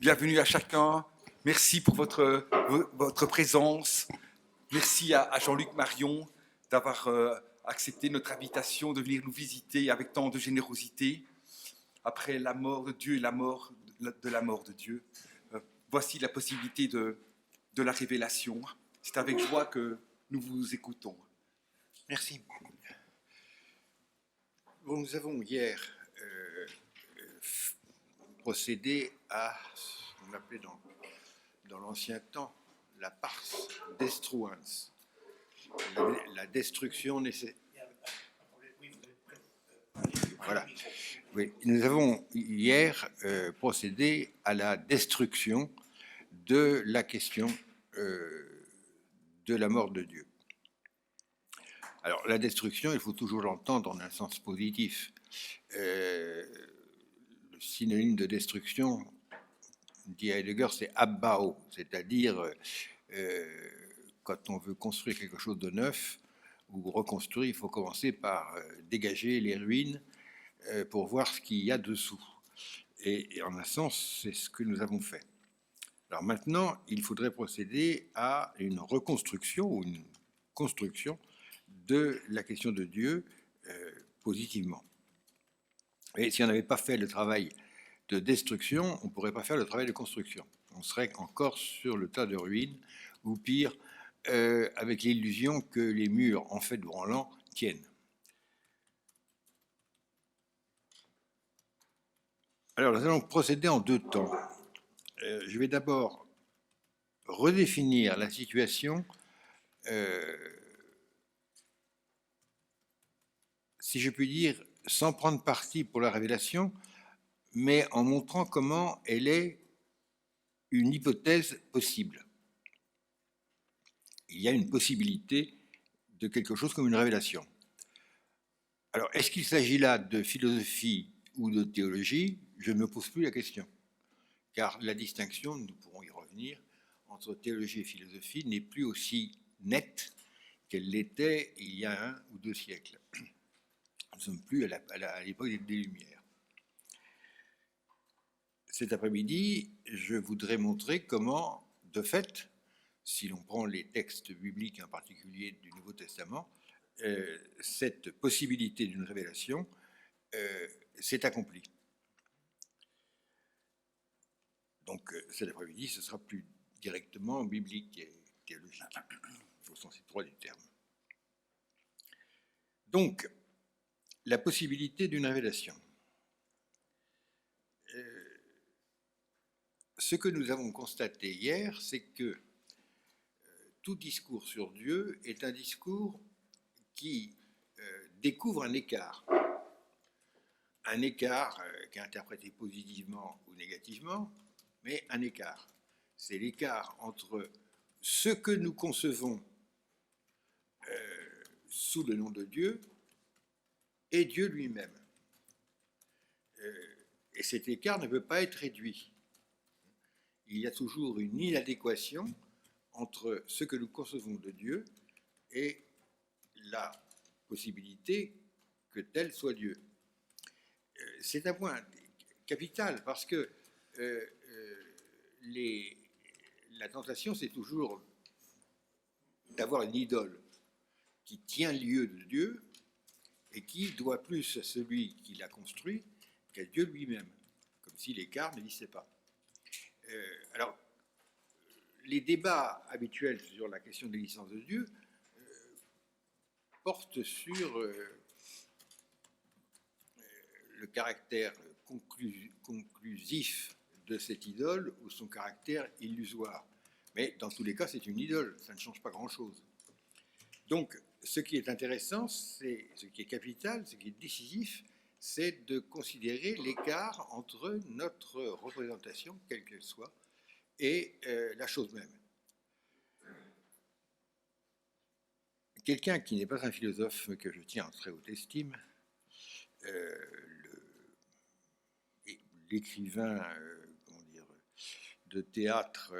Bienvenue à chacun. Merci pour votre présence. Merci à Jean-Luc Marion d'avoir accepté notre invitation de venir nous visiter avec tant de générosité. Après la mort de Dieu et la mort de la mort de Dieu, voici la possibilité de la révélation. C'est avec joie que nous vous écoutons. Merci. Bon, nous avons hier procédé à ce qu'on appelait dans l'ancien temps la pars destruans, la destruction nécessaire. Voilà. Oui, nous avons hier procédé à la destruction de la question de la mort de Dieu. Alors, la destruction, il faut toujours l'entendre en un sens positif. Le synonyme de destruction, dit Heidegger, c'est Abbau, c'est-à-dire quand on veut construire quelque chose de neuf ou reconstruire, il faut commencer par dégager les ruines pour voir ce qu'il y a dessous. Et en un sens, c'est ce que nous avons fait. Alors maintenant, il faudrait procéder à une reconstruction ou une construction de la question de Dieu positivement. Et si on n'avait pas fait le travail de destruction, on ne pourrait pas faire le travail de construction. On serait encore sur le tas de ruines, ou pire, avec l'illusion que les murs en fait de branlant tiennent. Alors, nous allons procéder en deux temps. Je vais d'abord redéfinir la situation, si je puis dire, sans prendre parti pour la révélation, mais en montrant comment elle est une hypothèse possible. Il y a une possibilité de quelque chose comme une révélation. Alors, est-ce qu'il s'agit là de philosophie ou de théologie? Je ne me pose plus la question, car la distinction, nous pourrons y revenir, entre théologie et philosophie n'est plus aussi nette qu'elle l'était il y a 1 ou 2 siècles. Nous ne sommes plus à l'époque des Lumières. Cet après-midi, je voudrais montrer comment, de fait, si l'on prend les textes bibliques, en particulier du Nouveau Testament, cette possibilité d'une révélation s'est accomplie. Donc cet après-midi, ce sera plus directement biblique et théologique, au sens étroit du terme. Donc, la possibilité d'une révélation. Ce que nous avons constaté hier, c'est que tout discours sur Dieu est un discours qui découvre un écart qui est interprété positivement ou négativement, mais un écart. C'est l'écart entre ce que nous concevons sous le nom de Dieu et Dieu lui-même. Et cet écart ne peut pas être réduit. Il y a toujours une inadéquation entre ce que nous concevons de Dieu et la possibilité que tel soit Dieu. C'est un point capital parce que la tentation, c'est toujours d'avoir une idole qui tient lieu de Dieu et qui doit plus à celui qui l'a construit qu'à Dieu lui-même, comme si l'écart n'existait pas. Alors, les débats habituels sur la question de l'existence de Dieu portent sur le caractère conclusif de cette idole ou son caractère illusoire. Mais dans tous les cas, c'est une idole, ça ne change pas grand-chose. Donc, ce qui est intéressant, c'est ce qui est capital, ce qui est décisif, c'est de considérer l'écart entre notre représentation, quelle qu'elle soit, et la chose même. Quelqu'un qui n'est pas un philosophe, mais que je tiens en très haute estime, l'écrivain de théâtre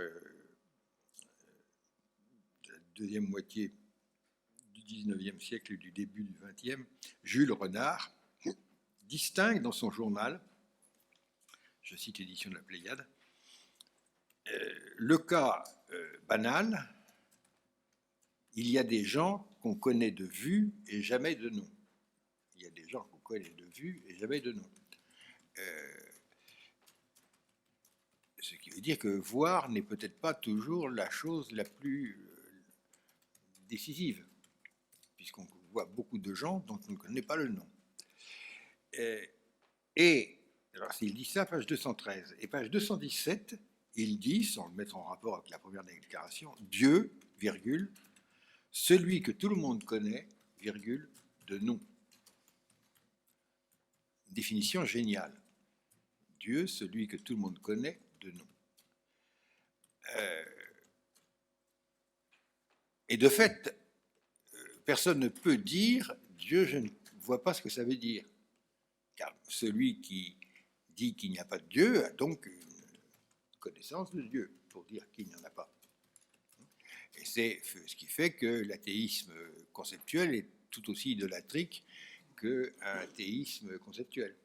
de la deuxième moitié du XIXe siècle et du début du XXe, Jules Renard, distingue dans son journal, je cite l'édition de la Pléiade, Le cas banal, il y a des gens qu'on connaît de vue et jamais de nom. Il y a des gens qu'on connaît de vue et jamais de nom. Ce qui veut dire que voir n'est peut-être pas toujours la chose la plus décisive, puisqu'on voit beaucoup de gens dont on ne connaît pas le nom. Et, alors s'il dit ça, page 213, et page 217, il dit, sans le mettre en rapport avec la première déclaration, Dieu, virgule, celui que tout le monde connaît, virgule, de nom. Définition géniale. Dieu, celui que tout le monde connaît, de nom. Et de fait, personne ne peut dire Dieu, je ne vois pas ce que ça veut dire. Car celui qui dit qu'il n'y a pas de Dieu a donc une connaissance de Dieu pour dire qu'il n'y en a pas. Et c'est ce qui fait que l'athéisme conceptuel est tout aussi idolâtrique qu'un théisme conceptuel.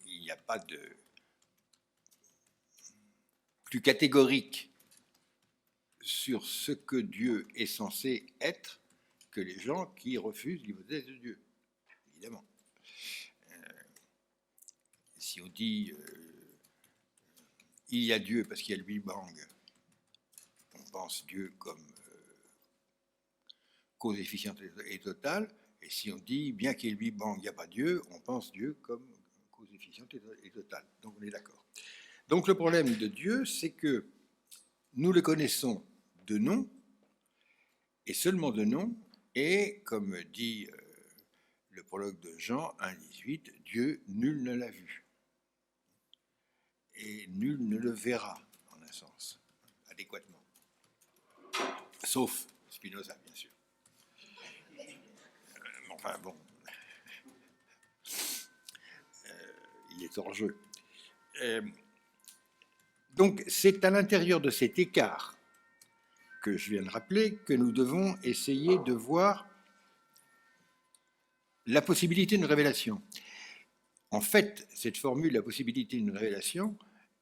Il n'y a pas de plus catégorique sur ce que Dieu est censé être que les gens qui refusent l'hypothèse de Dieu, évidemment. Si on dit il y a Dieu parce qu'il y a le Big Bang, on pense Dieu comme cause efficiente et totale, et si on dit bien qu'il y ait le Big Bang, il n'y a pas Dieu, on pense Dieu comme cause efficiente et totale. Donc on est d'accord. Donc le problème de Dieu, c'est que nous le connaissons de nom, et seulement de nom, et comme dit le prologue de Jean 1,18, Dieu, nul ne l'a vu. Et nul ne le verra, en un sens, adéquatement. Sauf Spinoza, bien sûr. Enfin bon, il est hors jeu. Donc c'est à l'intérieur de cet écart que je viens de rappeler que nous devons essayer de voir la possibilité d'une révélation. En fait, cette formule, la possibilité d'une révélation,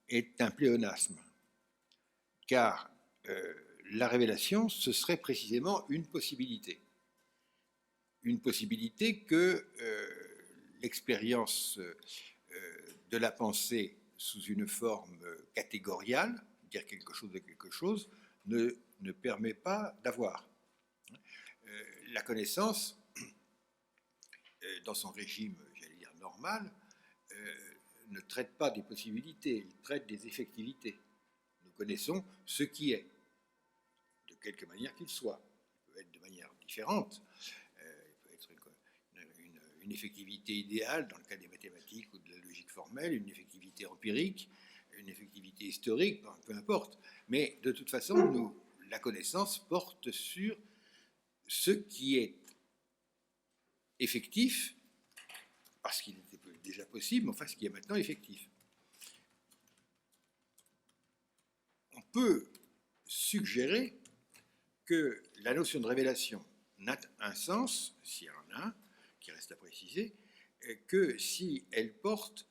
est un pléonasme, car la révélation, ce serait précisément une possibilité que l'expérience de la pensée sous une forme catégoriale, dire quelque chose de quelque chose, ne permet pas d'avoir. La connaissance, dans son régime, j'allais dire normal, ne traite pas des possibilités, il traite des effectivités. Nous connaissons ce qui est, de quelque manière qu'il soit. Il peut être de manière différente. Il peut être une effectivité idéale dans le cas des mathématiques ou de la logique formelle, une effectivité empirique, une effectivité historique, peu importe. Mais de toute façon, la connaissance porte sur ce qui est effectif, parce qu'il était déjà possible, mais enfin ce qui est maintenant effectif. On peut suggérer que la notion de révélation n'a un sens, s'il y en a un, qui reste à préciser, que si elle porte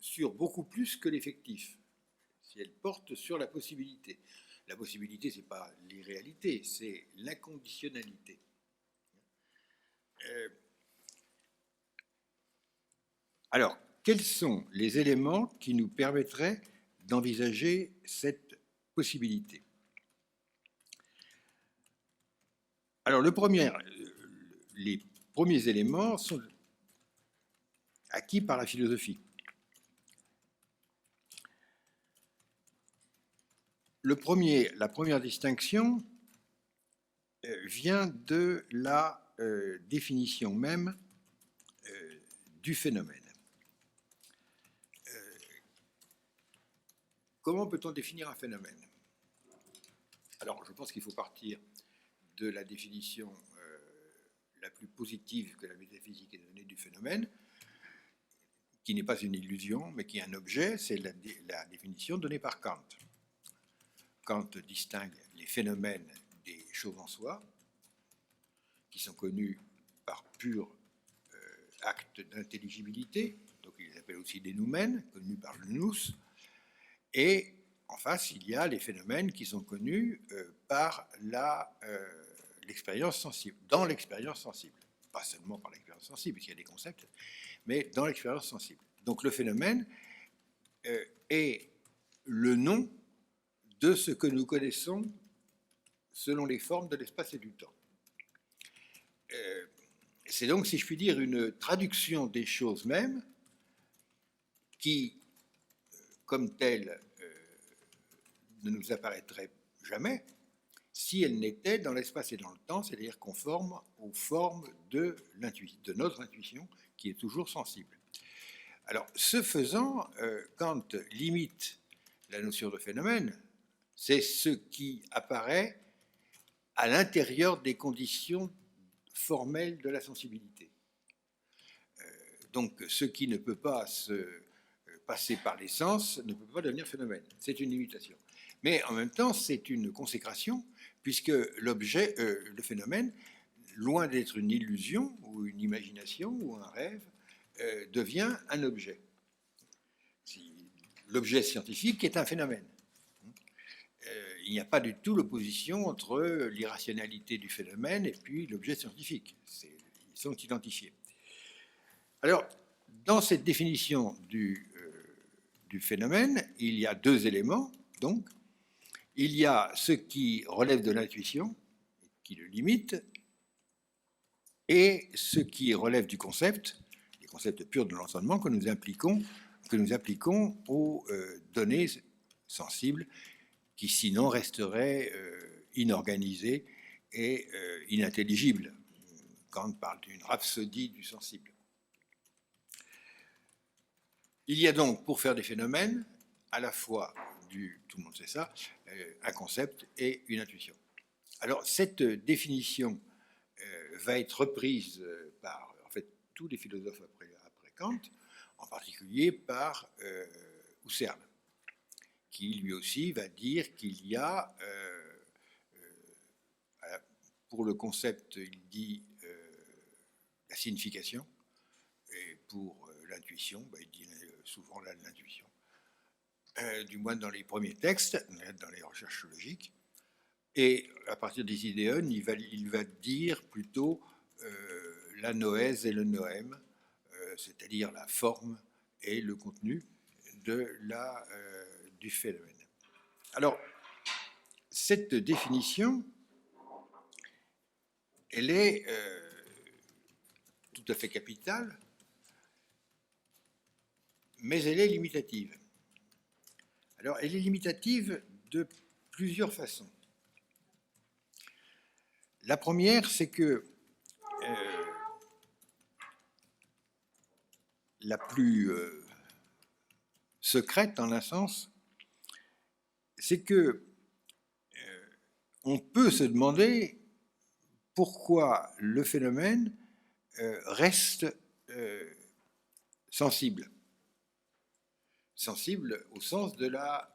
sur beaucoup plus que l'effectif, si elle porte sur la possibilité. La possibilité, ce n'est pas l'irréalité, c'est l'inconditionnalité. Alors, quels sont les éléments qui nous permettraient d'envisager cette possibilité? Alors, les premiers éléments sont acquis par la philosophie. La première distinction vient de la définition même du phénomène. Comment peut-on définir un phénomène? Alors, je pense qu'il faut partir de la définition la plus positive que la métaphysique ait donnée du phénomène, qui n'est pas une illusion, mais qui est un objet, c'est la définition donnée par Kant. Kant distingue les phénomènes des choses en soi, qui sont connus par pur acte d'intelligibilité, donc il les appelle aussi des noumènes, connus par le nous, Et en face, il y a les phénomènes qui sont connus par l'expérience sensible, dans l'expérience sensible. Pas seulement par l'expérience sensible, puisqu'il y a des concepts, mais dans l'expérience sensible. Donc le phénomène est le nom de ce que nous connaissons selon les formes de l'espace et du temps. C'est donc, si je puis dire, une traduction des choses mêmes qui, comme telle, ne nous apparaîtrait jamais si elle n'était dans l'espace et dans le temps, c'est-à-dire conforme aux formes de notre intuition, qui est toujours sensible. Alors, ce faisant, Kant limite la notion de phénomène, c'est ce qui apparaît à l'intérieur des conditions formelles de la sensibilité. Donc, ce qui ne peut pas se passer par les sens ne peut pas devenir phénomène. C'est une limitation. Mais en même temps, c'est une consécration, puisque l'objet, le phénomène, loin d'être une illusion ou une imagination ou un rêve, devient un objet. L'objet scientifique est un phénomène. Il n'y a pas du tout l'opposition entre l'irrationalité du phénomène et puis l'objet scientifique. Ils sont identifiés. Alors, dans cette définition du phénomène, il y a deux éléments. Donc, il y a ce qui relève de l'intuition, qui le limite, et ce qui relève du concept, les concepts purs de l'entendement que nous appliquons aux données sensibles, qui sinon resteraient inorganisées et inintelligibles. Kant parle d'une rhapsodie du sensible. Il y a donc, pour faire des phénomènes, à la fois tout le monde sait ça, un concept et une intuition. Alors, cette définition va être reprise par, en fait, tous les philosophes après Kant, en particulier par Husserl, qui lui aussi va dire qu'il y a, pour le concept, il dit la signification, et pour l'intuition, il dit souvent l'intuition, du moins dans les premiers textes, dans les recherches logiques. Et à partir des idéons, il va dire plutôt la noèse et le noème, c'est-à-dire la forme et le contenu du phénomène. Alors, cette définition, elle est tout à fait capitale, mais elle est limitative. Alors, elle est limitative de plusieurs façons. La première, c'est que la plus secrète, en un sens, c'est que on peut se demander pourquoi le phénomène reste sensible. Sensible au sens de la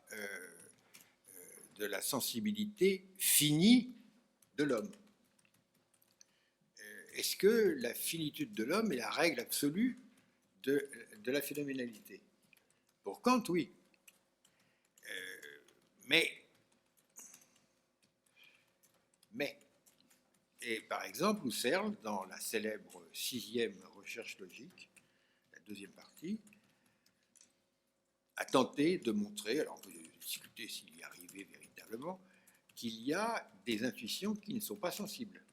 sensibilité finie de l'homme. Est-ce que la finitude de l'homme est la règle absolue de la phénoménalité? Pour Kant, oui. Mais, et par exemple, Husserl, dans la célèbre 6e recherche logique, la 2e partie, a tenté de montrer, alors on peut discuter s'il y arrivait véritablement, qu'il y a des intuitions qui ne sont pas sensibles.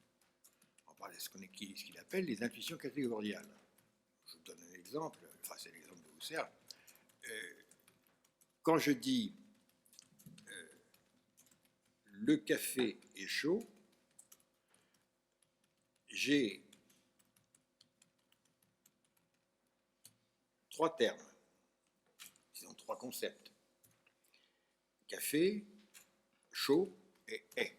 On parle de ce qu'il appelle les intuitions catégoriales. Je vous donne un exemple, enfin c'est l'exemple de Husserl. Quand je dis le café est chaud, j'ai 3 termes, disons 3 concepts. Café, chaud et est.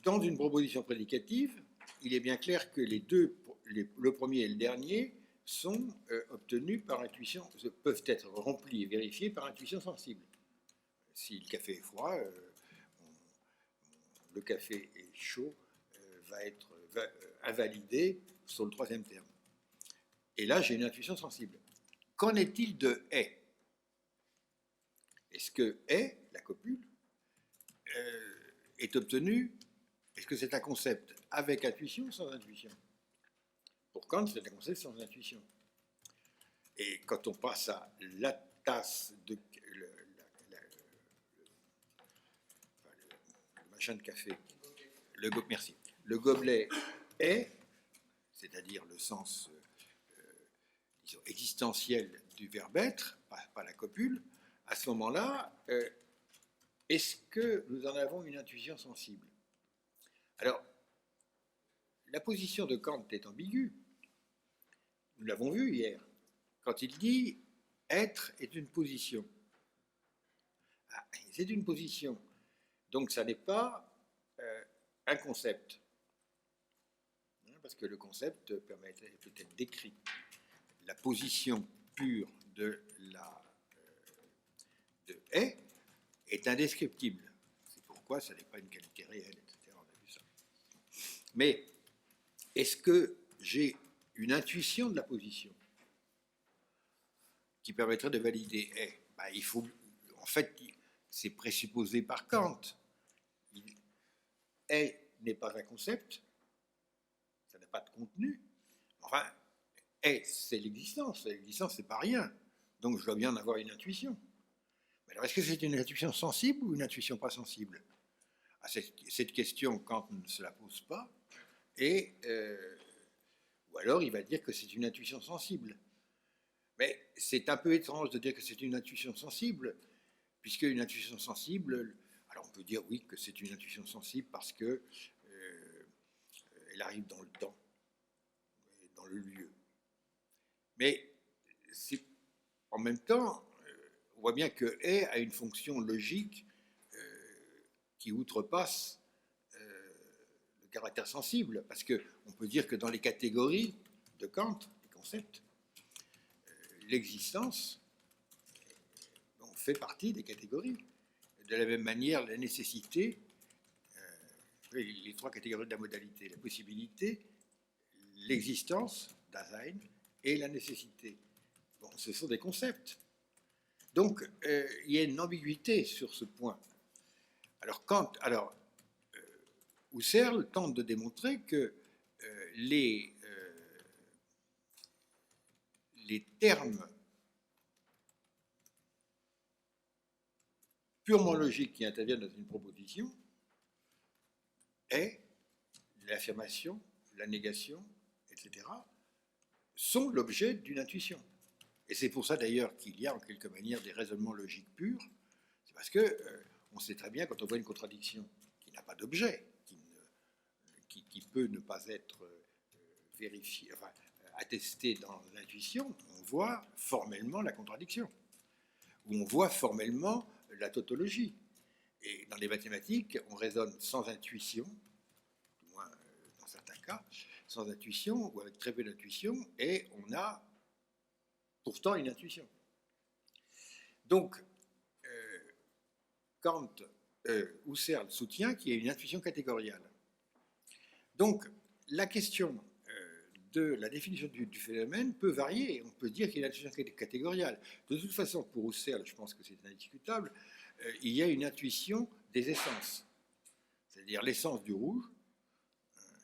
Dans une proposition prédicative, il est bien clair que le premier et le dernier sont obtenus par intuition, peuvent être remplis et vérifiés par intuition sensible. Si le café est froid, le café est chaud, va être invalidé sur le 3e terme. Et là, j'ai une intuition sensible. qu'en est-il de est? Est-ce que est, la copule, est obtenue? Est-ce que c'est un concept avec intuition ou sans intuition? Pour Kant, c'est un concept sans intuition. Et quand on passe à la tasse de le machin de café, merci, le gobelet est, c'est-à-dire le sens disons, existentiel du verbe être, pas la copule, à ce moment-là, est-ce que nous en avons une intuition sensible? Alors, la position de Kant est ambiguë. Nous l'avons vu hier, quand il dit « être est une position ». C'est une position. Donc, ça n'est pas un concept. Parce que le concept peut être décrit. La position pure de est indescriptible. C'est pourquoi ça n'est pas une qualité réelle, etc. On a vu ça. Mais est-ce que j'ai une intuition de la position qui permettrait de valider est? Il faut, en fait, c'est présupposé par Kant. Est n'est pas un concept, ça n'a pas de contenu. Enfin, est, c'est l'existence. L'existence, c'est pas rien. Donc, je dois bien en avoir une intuition. Mais alors, est-ce que c'est une intuition sensible ou une intuition pas sensible? Cette question, Kant ne se la pose pas. Ou alors, il va dire que c'est une intuition sensible. Mais c'est un peu étrange de dire que c'est une intuition sensible, puisque une intuition sensible, alors on peut dire oui que c'est une intuition sensible parce que elle arrive dans le temps, dans le lieu. Mais en même temps, on voit bien que est a une fonction logique qui outrepasse le caractère sensible, parce qu'on peut dire que dans les catégories de Kant, les concepts, l'existence fait partie des catégories. De la même manière, la nécessité, les trois catégories de la modalité, la possibilité, l'existence, Dasein, et la nécessité. Bon, ce sont des concepts. Donc, il y a une ambiguïté sur ce point. Alors, Husserl tente de démontrer que les termes purement logiques qui interviennent dans une proposition est l'affirmation, la négation, etc., sont l'objet d'une intuition. Et c'est pour ça d'ailleurs qu'il y a en quelque manière des raisonnements logiques purs. C'est parce que on sait très bien quand on voit une contradiction qui n'a pas d'objet, qui peut ne pas être vérifiée, enfin, attestée dans l'intuition, on voit formellement la contradiction, ou on voit formellement la tautologie. Et dans les mathématiques, on raisonne sans intuition, du moins dans certains cas, sans intuition ou avec très peu d'intuition, et on a pourtant une intuition. Donc, Husserl soutient qu'il y a une intuition catégoriale. Donc, la question de la définition du phénomène peut varier. On peut dire qu'il y a une intuition catégoriale. De toute façon, pour Husserl, je pense que c'est indiscutable, il y a une intuition des essences. C'est-à-dire l'essence du rouge.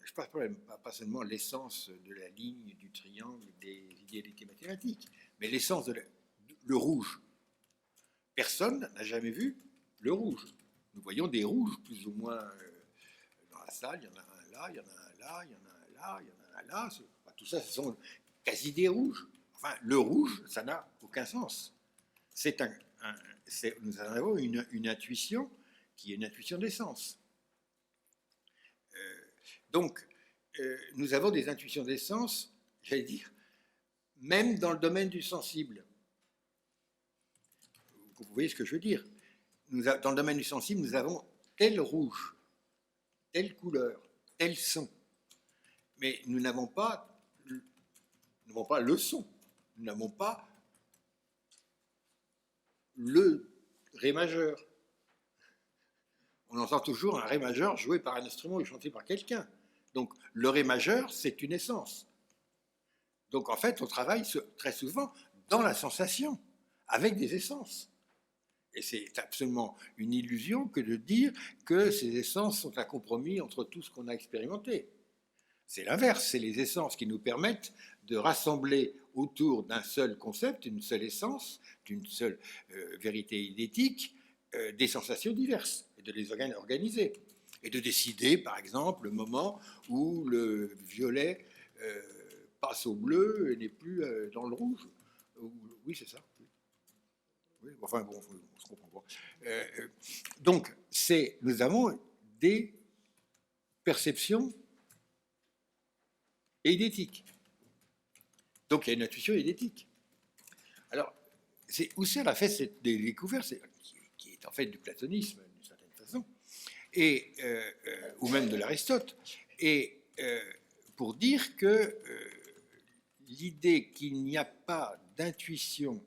Je ne parle pas seulement l'essence de la ligne, du triangle, des idéalités mathématiques, mais l'essence de le rouge. Personne n'a jamais vu le rouge. Nous voyons des rouges plus ou moins dans la salle. Il y en a un là, il y en a un là, il y en a un là, il y en a un là. Tout ça, ce sont quasi des rouges. Enfin, le rouge, ça n'a aucun sens. Nous en avons une intuition qui est une intuition d'essence. Donc, nous avons des intuitions d'essence, j'allais dire, même dans le domaine du sensible. Vous voyez ce que je veux dire? Dans le domaine du sensible, nous avons tel rouge, telle couleur, tel son. Mais nous n'avons pas le son. Nous n'avons pas le ré majeur. On entend toujours un ré majeur joué par un instrument ou chanté par quelqu'un. Donc, le ré majeur, c'est une essence. Donc, en fait, on travaille très souvent dans la sensation, avec des essences. Et c'est absolument une illusion que de dire que ces essences sont un compromis entre tout ce qu'on a expérimenté. C'est l'inverse, c'est les essences qui nous permettent de rassembler autour d'un seul concept, d'une seule essence, d'une seule vérité idétique, des sensations diverses, et de les organiser. Et de décider, par exemple, le moment où le violet passe au bleu et n'est plus dans le rouge. Oui, c'est ça. Oui, enfin bon, on se comprend pas. Donc, nous avons des perceptions idétiques. Donc, il y a une intuition idétique. Alors, Husserl a fait cette découverte, qui est en fait du platonisme, d'une certaine façon, ou même de l'Aristote, et pour dire que l'idée qu'il n'y a pas d'intuition,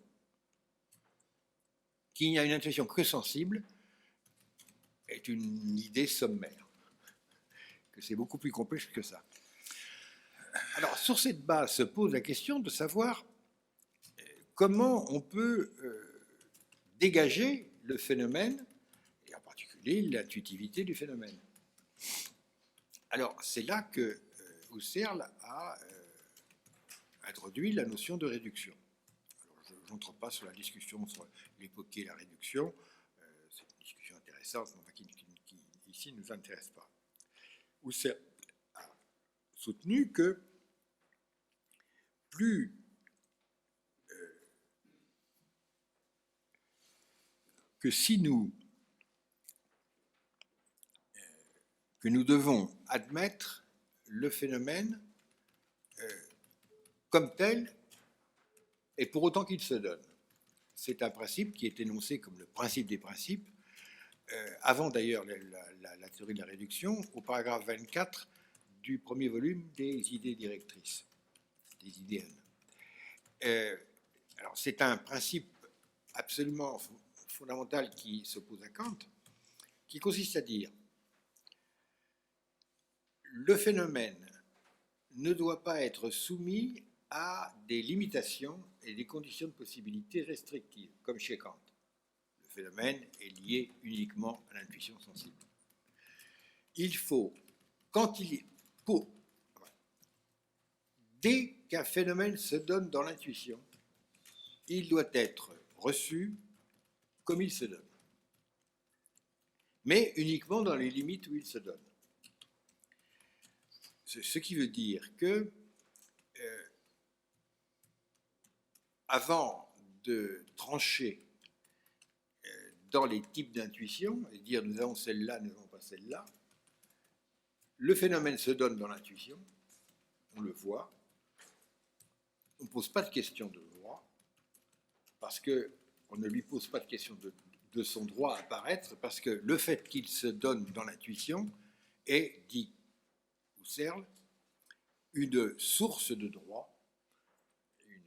qu'il n'y a une intuition que sensible, est une idée sommaire, que c'est beaucoup plus complexe que ça. Alors, sur cette base se pose la question de savoir comment on peut dégager le phénomène, et en particulier l'intuitivité du phénomène. Alors, c'est là que Husserl a introduit la notion de réduction. Alors, je n'entre pas sur la discussion sur l'époque et la réduction, c'est une discussion intéressante, mais qui ici ne nous intéresse pas. Husserl a soutenu que que nous devons admettre le phénomène comme tel et pour autant qu'il se donne. C'est un principe qui est énoncé comme le principe des principes, avant d'ailleurs la théorie de la réduction, au paragraphe 24 du premier volume des idées directrices, des idéennes. Alors c'est un principe absolument fondamental qui s'oppose à Kant, qui consiste à dire le phénomène ne doit pas être soumis à des limitations et des conditions de possibilité restrictives, comme chez Kant. Le phénomène est lié uniquement à l'intuition sensible. Il faut, dès qu'un phénomène se donne dans l'intuition, il doit être reçu comme il se donne, mais uniquement dans les limites où il se donne. Ce qui veut dire que, avant de trancher dans les types d'intuition et dire nous avons celle-là, nous n'avons pas celle-là, le phénomène se donne dans l'intuition, on le voit, on ne pose pas de question de droit, parce qu'on ne lui pose pas de question de son droit à apparaître, parce que le fait qu'il se donne dans l'intuition est, dit Husserl, une source de droit, une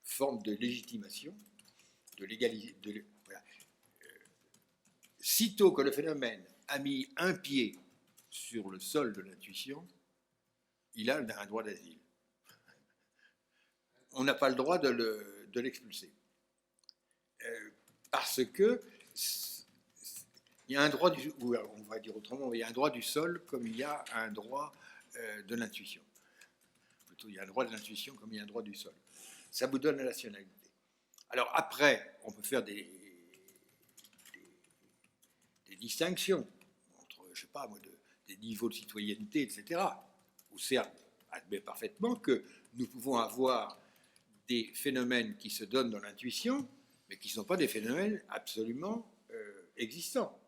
forme de légitimation, de légalité. Voilà. Sitôt que le phénomène a mis un pied sur le sol de l'intuition, il a un droit d'asile. On n'a pas le droit de l'expulser. Parce que il y a un droit ou on va dire autrement, il y a un droit du sol comme il y a un droit de l'intuition. Plutôt, il y a un droit de l'intuition comme il y a un droit du sol. Ça vous donne la nationalité. Alors après, on peut faire des distinctions entre, je ne sais pas moi, des niveaux de citoyenneté, etc. Husserl admet parfaitement que nous pouvons avoir des phénomènes qui se donnent dans l'intuition, mais qui ne sont pas des phénomènes absolument existants.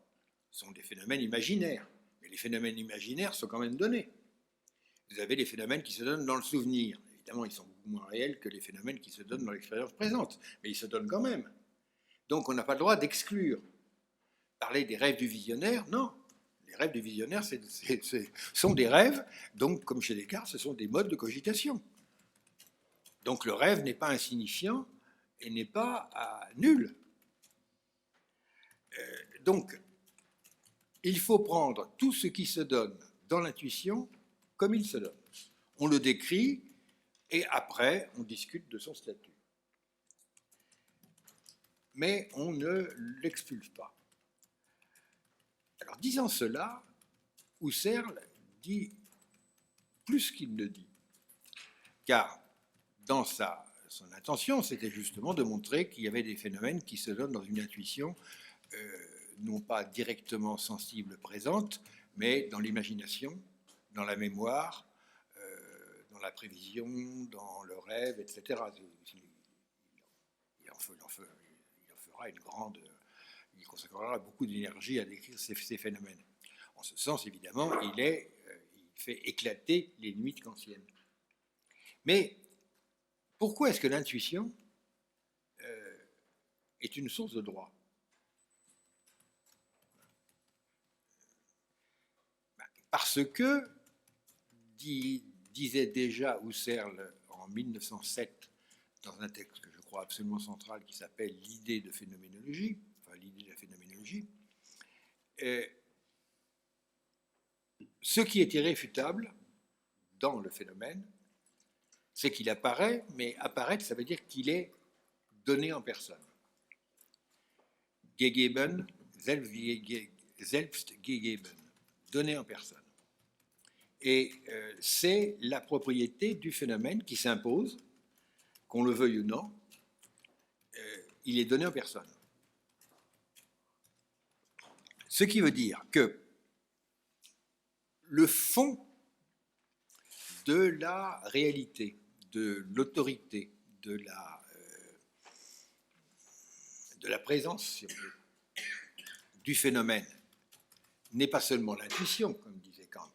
Ce sont des phénomènes imaginaires. Mais les phénomènes imaginaires sont quand même donnés. Vous avez les phénomènes qui se donnent dans le souvenir. Évidemment, ils sont beaucoup moins réels que les phénomènes qui se donnent dans l'expérience présente, mais ils se donnent quand même. Donc, on n'a pas le droit d'exclure. Parler des rêves du visionnaire, non. Les rêves du visionnaire, sont des rêves, donc, comme chez Descartes, ce sont des modes de cogitation. Donc, le rêve n'est pas insignifiant et n'est pas nul. Donc, il faut prendre tout ce qui se donne dans l'intuition comme il se donne. On le décrit Et après, on discute de son statut. Mais on ne l'expulse pas. Alors, disant cela, Husserl dit plus qu'il ne dit. Car dans son intention, c'était justement de montrer qu'il y avait des phénomènes qui se donnent dans une intuition, non pas directement sensible présente, mais dans l'imagination, dans la mémoire, dans la prévision, dans le rêve, etc. Il en fera une grande... Il consacrera beaucoup d'énergie à décrire ces phénomènes. En ce sens, évidemment, il fait éclater les limites kantiennes. Mais pourquoi est-ce que l'intuition est une source de droit? Parce que, disait déjà Husserl en 1907, dans un texte que je crois absolument central qui s'appelle L'idée de phénoménologie, enfin l'idée de la phénoménologie, ce qui est irréfutable dans le phénomène, c'est qu'il apparaît, mais apparaître, ça veut dire qu'il est donné en personne. Gegeben, selbst gegeben, donné en personne. Et c'est la propriété du phénomène qui s'impose, qu'on le veuille ou non, il est donné en personne. Ce qui veut dire que le fond de la réalité, de l'autorité, de la présence, si on veut, du phénomène n'est pas seulement l'intuition, comme disait Kant.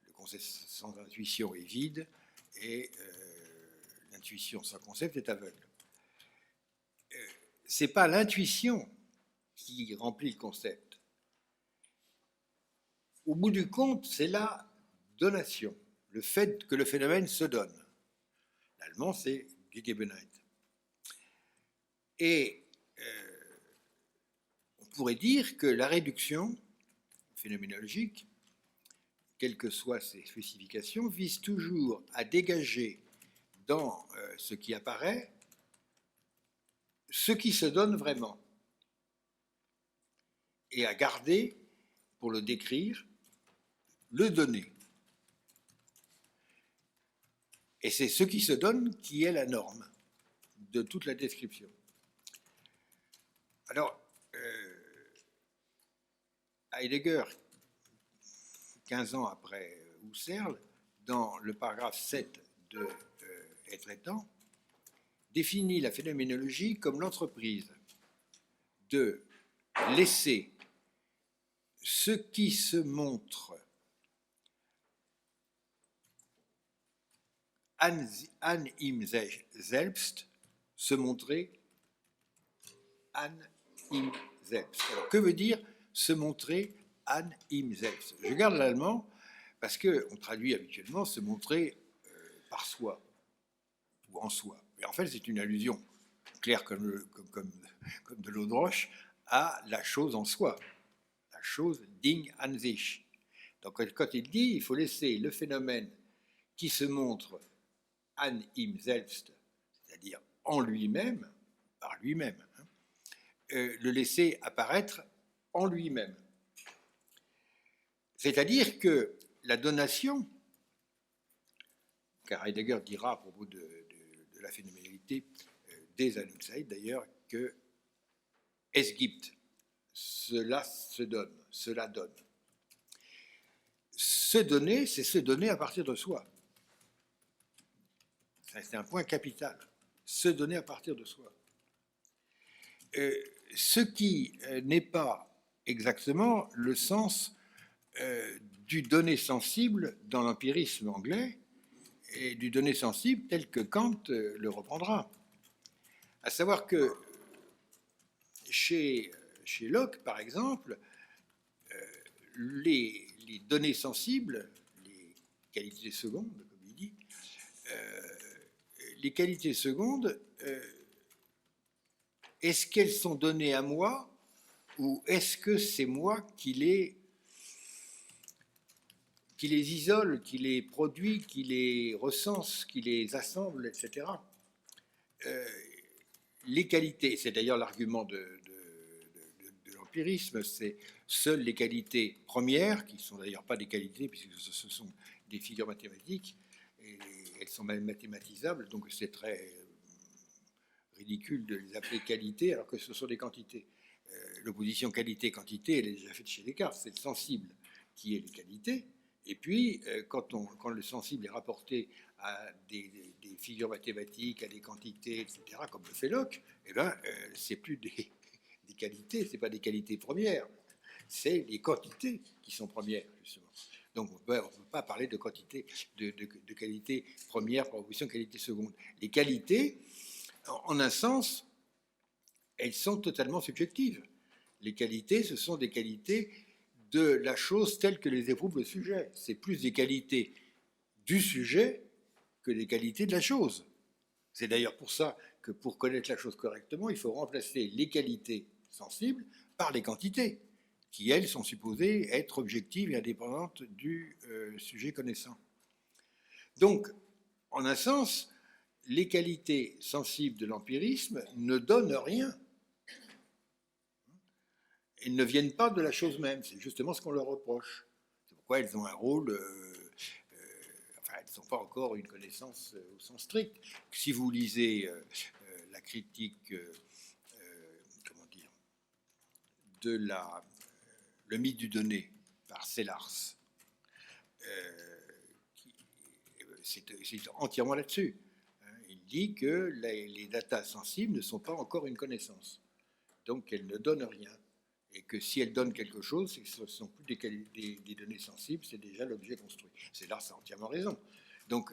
Le concept sans intuition est vide et l'intuition sans concept est aveugle. Ce n'est pas l'intuition qui remplit le concept. Au bout du compte, c'est la donation, le fait que le phénomène se donne. L'allemand, c'est Gegebenheit. Et on pourrait dire que la réduction phénoménologique, quelles que soient ses spécifications, vise toujours à dégager dans ce qui apparaît ce qui se donne vraiment et à garder, pour le décrire, le donné. Et c'est ce qui se donne qui est la norme de toute la description. Alors, Heidegger, 15 ans après Husserl, dans le paragraphe 7 de Être étant, définit la phénoménologie comme l'entreprise de laisser ce qui se montre an ihm selbst se montrer an ihm selbst. Alors, que veut dire se montrer an ihm selbst? Je garde l'allemand parce qu'on traduit habituellement se montrer par soi ou en soi. Mais en fait, c'est une allusion claire comme de l'eau de roche à la chose en soi, la chose Ding an sich. Donc, quand il dit, il faut laisser le phénomène qui se montre an ihm selbst, c'est-à-dire en lui-même, par lui-même, le laisser apparaître en lui-même. C'est-à-dire que la donation, car Heidegger dira à propos de la phénoménalité des Anunzeit d'ailleurs que es gibt, cela se donne, cela donne. Se donner, c'est se donner à partir de soi. C'est un point capital. Se donner à partir de soi. Ce qui n'est pas exactement le sens du donné sensible dans l'empirisme anglais et du donné sensible tel que Kant le reprendra. À savoir que chez Locke, par exemple, les données sensibles, les qualités secondes, comme il dit, les qualités secondes, est-ce qu'elles sont données à moi ou est-ce que c'est moi qui qui les isole, qui les produit, qui les recense, qui les assemble, etc. Les qualités, c'est d'ailleurs l'argument de l'empirisme, c'est seules les qualités premières, qui ne sont d'ailleurs pas des qualités, puisque ce sont des figures mathématiques, et elles sont même mathématisables, donc c'est très ridicule de les appeler qualités, alors que ce sont des quantités. L'opposition qualité-quantité, elle est déjà faite chez Descartes, c'est le sensible qui est les qualités, et puis quand le sensible est rapporté à des figures mathématiques, à des quantités, etc., comme le fait Locke, eh ben, c'est plus des qualités, c'est pas des qualités premières, c'est les quantités qui sont premières, justement. Donc on ne peut pas parler de quantité, de qualité première par opposition qualité seconde. Les qualités, en un sens, elles sont totalement subjectives. Les qualités, ce sont des qualités de la chose telle que les éprouve le sujet. C'est plus des qualités du sujet que des qualités de la chose. C'est d'ailleurs pour ça que pour connaître la chose correctement, il faut remplacer les qualités sensibles par les quantités, qui, elles, sont supposées être objectives et indépendantes du sujet connaissant. Donc, en un sens, les qualités sensibles de l'empirisme ne donnent rien. Elles ne viennent pas de la chose même, c'est justement ce qu'on leur reproche. C'est pourquoi elles ont un rôle... elles ne sont pas encore une connaissance au sens strict. Si vous lisez la critique, comment dire, de le mythe du donné par Sellars, c'est entièrement là-dessus. Il dit que les datas sensibles ne sont pas encore une connaissance, donc elles ne donnent rien. Et que si elles donnent quelque chose, c'est que ce ne sont plus des données sensibles, c'est déjà l'objet construit. Sellars a entièrement raison. Donc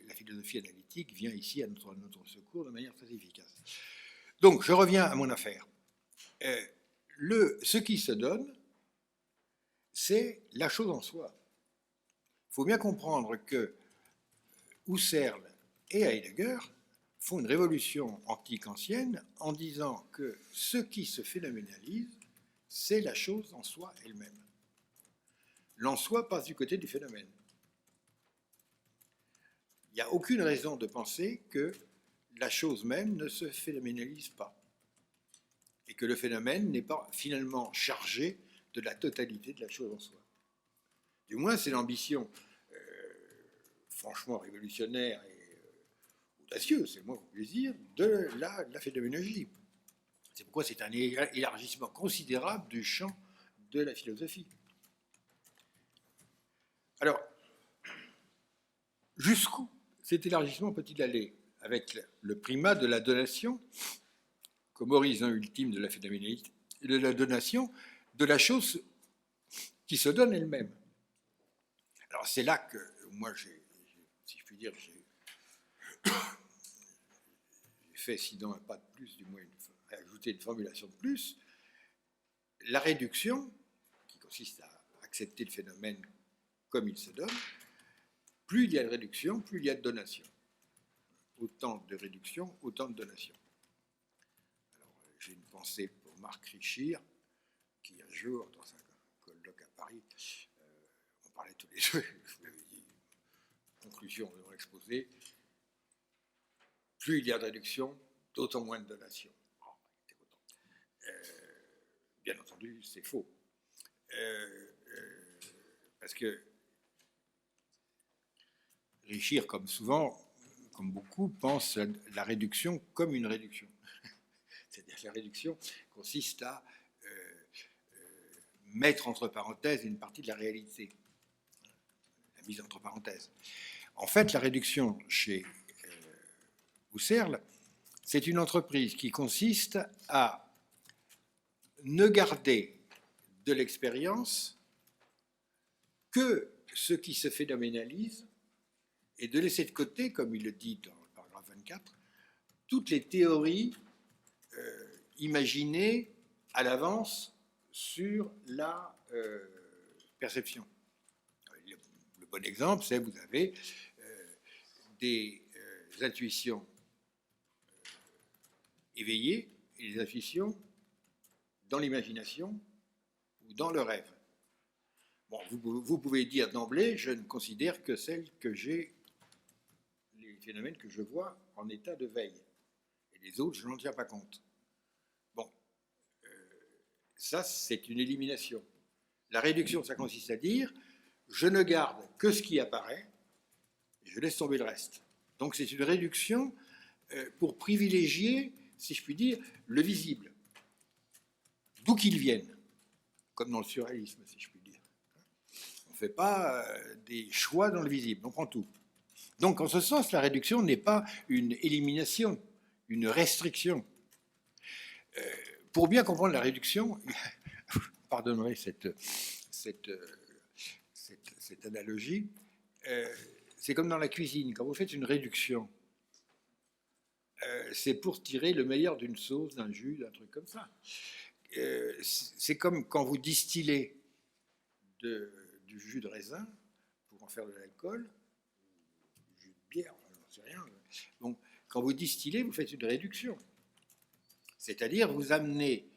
la philosophie analytique vient ici à notre secours de manière très efficace. Donc je reviens à mon affaire. Ce qui se donne, c'est la chose en soi. Il faut bien comprendre que Husserl et Heidegger font une révolution antique-ancienne en disant que ce qui se phénoménalise, c'est la chose en soi elle-même. L'en soi passe du côté du phénomène. Il n'y a aucune raison de penser que la chose même ne se phénoménalise pas et que le phénomène n'est pas finalement chargé de la totalité de la chose en soi. Du moins, c'est l'ambition franchement révolutionnaire et audacieuse, c'est le moins qu'on puisse dire, de la phénoménologie. C'est pourquoi c'est un élargissement considérable du champ de la philosophie. Alors, jusqu'où cet élargissement peut-il aller avec le primat de la donation comme horizon ultime de la phénoménalité et de la donation de la chose qui se donne elle-même? Alors c'est là que moi, si je puis dire, j'ai fait, sinon un pas de plus, du moins ajouter une formulation de plus. La réduction, qui consiste à accepter le phénomène comme il se donne, plus il y a de réduction, plus il y a de donation. Autant de réduction, autant de donation. Alors, j'ai une pensée pour Marc Richir, qui un jour, dans un colloque à Paris, on parlait tous les deux, je vous l'avais dit, conclusion de mon exposé, plus il y a de réduction, d'autant moins de donation. Bien entendu, c'est faux. Parce que Richir, comme souvent, comme beaucoup, pense à la réduction comme une réduction. C'est-à-dire que la réduction consiste à mettre entre parenthèses une partie de la réalité, la mise entre parenthèses. En fait, la réduction chez Husserl, c'est une entreprise qui consiste à ne garder de l'expérience que ce qui se phénoménalise et de laisser de côté, comme il le dit dans le paragraphe 24, toutes les théories imaginées à l'avance sur la perception. Le bon exemple, c'est vous avez des intuitions éveillées et des intuitions dans l'imagination ou dans le rêve. Bon, vous pouvez dire d'emblée, je ne considère que celles que j'ai, les phénomènes que je vois en état de veille. Et les autres, je n'en tiens pas compte. Bon, ça, c'est une élimination. La réduction, ça consiste à dire, je ne garde que ce qui apparaît, et je laisse tomber le reste. Donc c'est une réduction pour privilégier, si je puis dire, le visible, d'où qu'il vienne, comme dans le surréalisme, si je puis dire. On ne fait pas des choix dans le visible, on prend tout. Donc en ce sens, la réduction n'est pas une élimination, une restriction. Pour bien comprendre la réduction, pardonnerez cette analogie, c'est comme dans la cuisine, quand vous faites une réduction, c'est pour tirer le meilleur d'une sauce, d'un jus, d'un truc comme ça. C'est comme quand vous distillez du jus de raisin pour en faire de l'alcool, du jus de bière, j'en sais rien. Donc, quand vous distillez, vous faites une réduction. C'est-à-dire, vous amenez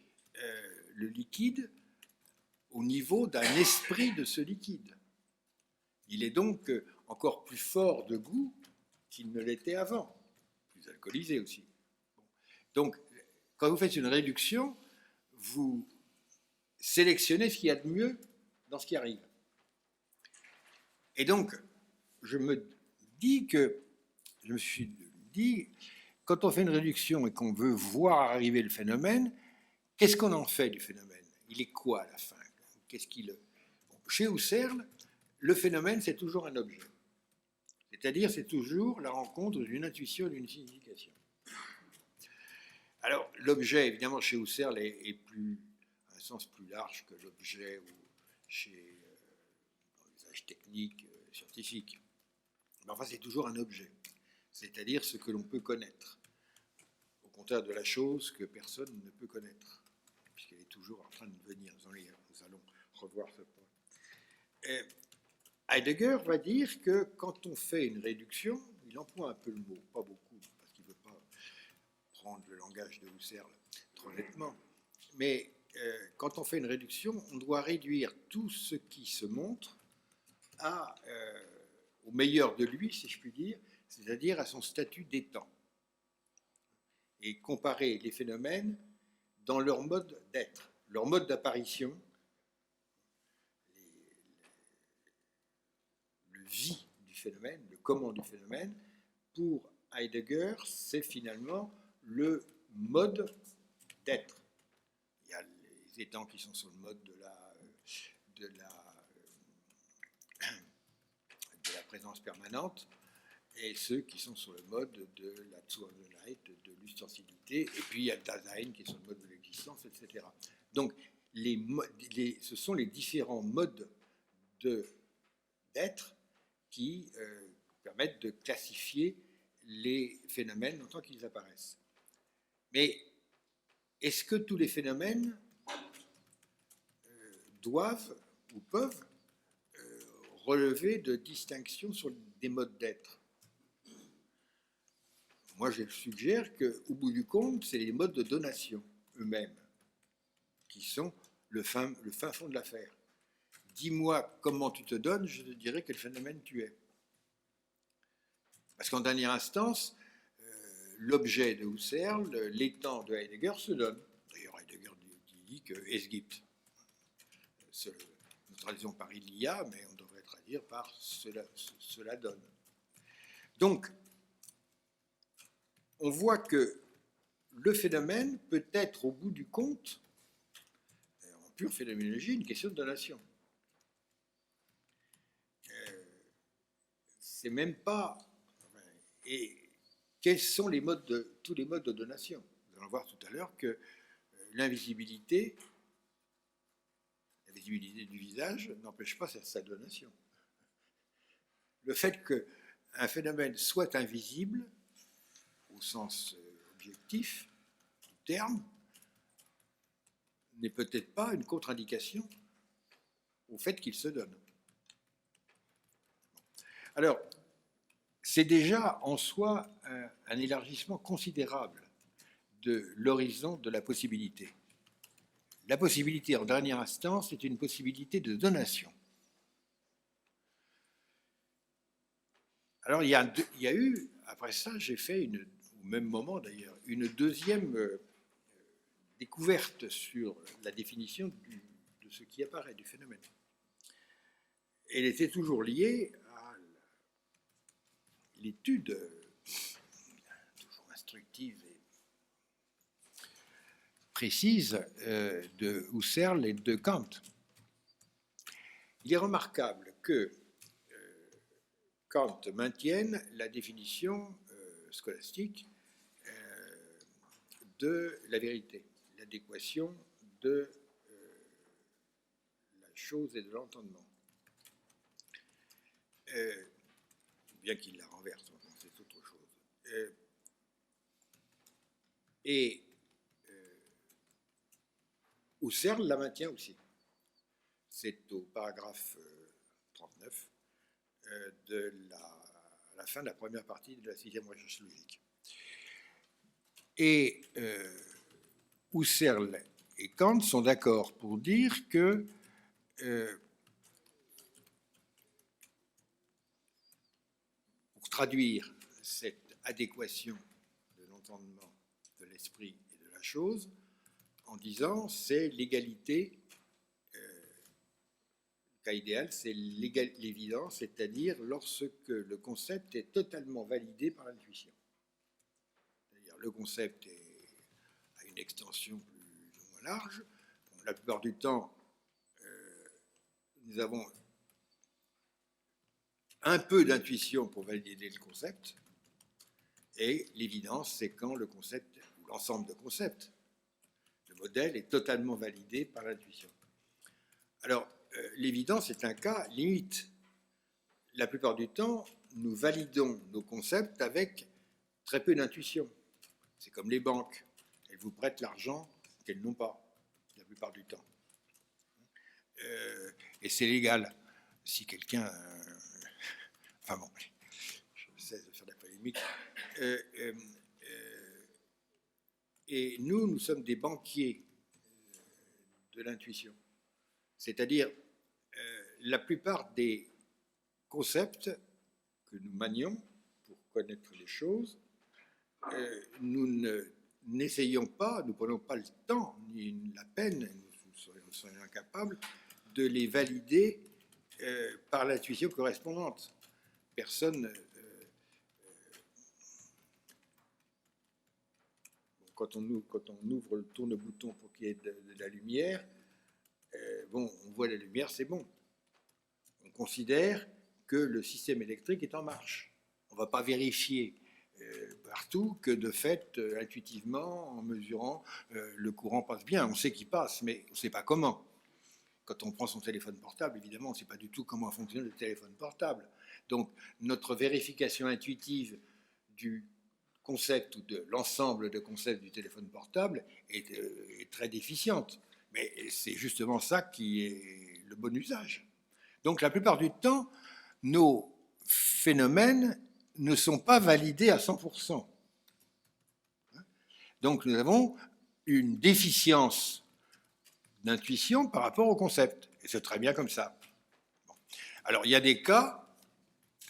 le liquide au niveau d'un esprit de ce liquide. Il est donc encore plus fort de goût qu'il ne l'était avant, plus alcoolisé aussi. Donc, quand vous faites une réduction, vous sélectionnez ce qu'il y a de mieux dans ce qui arrive. Et donc, je me suis dit, quand on fait une réduction et qu'on veut voir arriver le phénomène, qu'est-ce qu'on en fait du phénomène? Il est quoi à la fin? Chez Husserl, le phénomène, c'est toujours un objet. C'est-à-dire, c'est toujours la rencontre d'une intuition et d'une signification. Alors, l'objet, évidemment, chez Husserl est plus, à un sens plus large que l'objet chez l'usage technique, scientifique. Mais enfin, c'est toujours un objet, c'est-à-dire ce que l'on peut connaître, au contraire de la chose que personne ne peut connaître, puisqu'elle est toujours en train de venir. Nous allons revoir ce point. Heidegger va dire que quand on fait une réduction, il emploie un peu le mot, pas beaucoup, parce qu'il ne veut pas prendre le langage de Husserl trop nettement, mais quand on fait une réduction, on doit réduire tout ce qui se montre au meilleur de lui, si je puis dire, c'est-à-dire à son statut d'étant, et comparer les phénomènes dans leur mode d'être, leur mode d'apparition, le vie du phénomène, le comment du phénomène. Pour Heidegger, c'est finalement le mode d'être. Il y a les étants qui sont sur le mode de la présence permanente, et ceux qui sont sur le mode de la Zuhörigkeit, de l'ustensilité, et puis il y a le Dasein qui est sur le mode de l'existence, etc. Donc, ce sont les différents modes d'être qui permettent de classifier les phénomènes en tant qu'ils apparaissent. Mais est-ce que tous les phénomènes doivent ou peuvent relever de distinctions sur des modes d'être? Moi, je suggère qu'au bout du compte, c'est les modes de donation eux-mêmes qui sont le fin fond de l'affaire. Dis-moi comment tu te donnes, je te dirai quel phénomène tu es. Parce qu'en dernière instance, l'objet de Husserl, l'étant de Heidegger, se donne. D'ailleurs, Heidegger dit que es gibt. Nous traduisons par il y a, mais on devrait traduire par cela donne. Donc, on voit que le phénomène peut être, au bout du compte, en pure phénoménologie, une question de donation. C'est même pas... Et quels sont tous les modes de donation? Nous allons voir tout à l'heure que l'invisibilité du visage n'empêche pas sa donation. Le fait qu'un phénomène soit invisible, au sens objectif du terme, n'est peut-être pas une contre-indication au fait qu'il se donne. Alors, c'est déjà en soi un élargissement considérable de l'horizon de la possibilité. La possibilité, en dernière instance, est une possibilité de donation. Alors, il y a eu, après ça, j'ai fait, au même moment d'ailleurs, une deuxième découverte sur la définition de ce qui apparaît, du phénomène. Elle était toujours liée à l'étude toujours instructive et précise de Husserl et de Kant. Il est remarquable que Kant maintienne la définition scolastique de la vérité, l'adéquation de la chose et de l'entendement. Bien qu'il la renverse, c'est autre chose. Et Husserl la maintient aussi. C'est au paragraphe 39 de la fin de la première partie de la 6e recherche logique. Et Husserl et Kant sont d'accord pour dire que pour traduire cette adéquation de l'entendement, de l'esprit et de la chose, en disant c'est l'égalité, le cas idéal, c'est l'évidence, c'est-à-dire lorsque le concept est totalement validé par l'intuition. C'est-à-dire le concept a une extension plus ou moins large. Bon, la plupart du temps, nous avons un peu d'intuition pour valider le concept, et l'évidence, c'est quand le concept, ou l'ensemble de concepts, le modèle est totalement validé par l'intuition. Alors, l'évidence est un cas limite. La plupart du temps, nous validons nos concepts avec très peu d'intuition. C'est comme les banques. Elles vous prêtent l'argent qu'elles n'ont pas, la plupart du temps. Et c'est légal. Si quelqu'un... enfin bon, je cesse de faire de la polémique. Et nous sommes des banquiers de l'intuition. C'est-à-dire, la plupart des concepts que nous manions pour connaître les choses, nous n'essayons pas, nous ne prenons pas le temps ni la peine, nous serions incapables de les valider par l'intuition correspondante. Personne... quand on ouvre le tourne-bouton pour qu'il y ait de la lumière, bon, on voit la lumière, c'est bon. On considère que le système électrique est en marche. On ne va pas vérifier partout que de fait, intuitivement, en mesurant, le courant passe bien. On sait qu'il passe, mais on ne sait pas comment. Quand on prend son téléphone portable, évidemment, on ne sait pas du tout comment fonctionne le téléphone portable. Donc, notre vérification intuitive du concept ou de l'ensemble de concepts du téléphone portable est très déficiente. Mais c'est justement ça qui est le bon usage. Donc la plupart du temps, nos phénomènes ne sont pas validés à 100%. Donc nous avons une déficience d'intuition par rapport au concept. Et c'est très bien comme ça. Bon. Alors il y a des cas,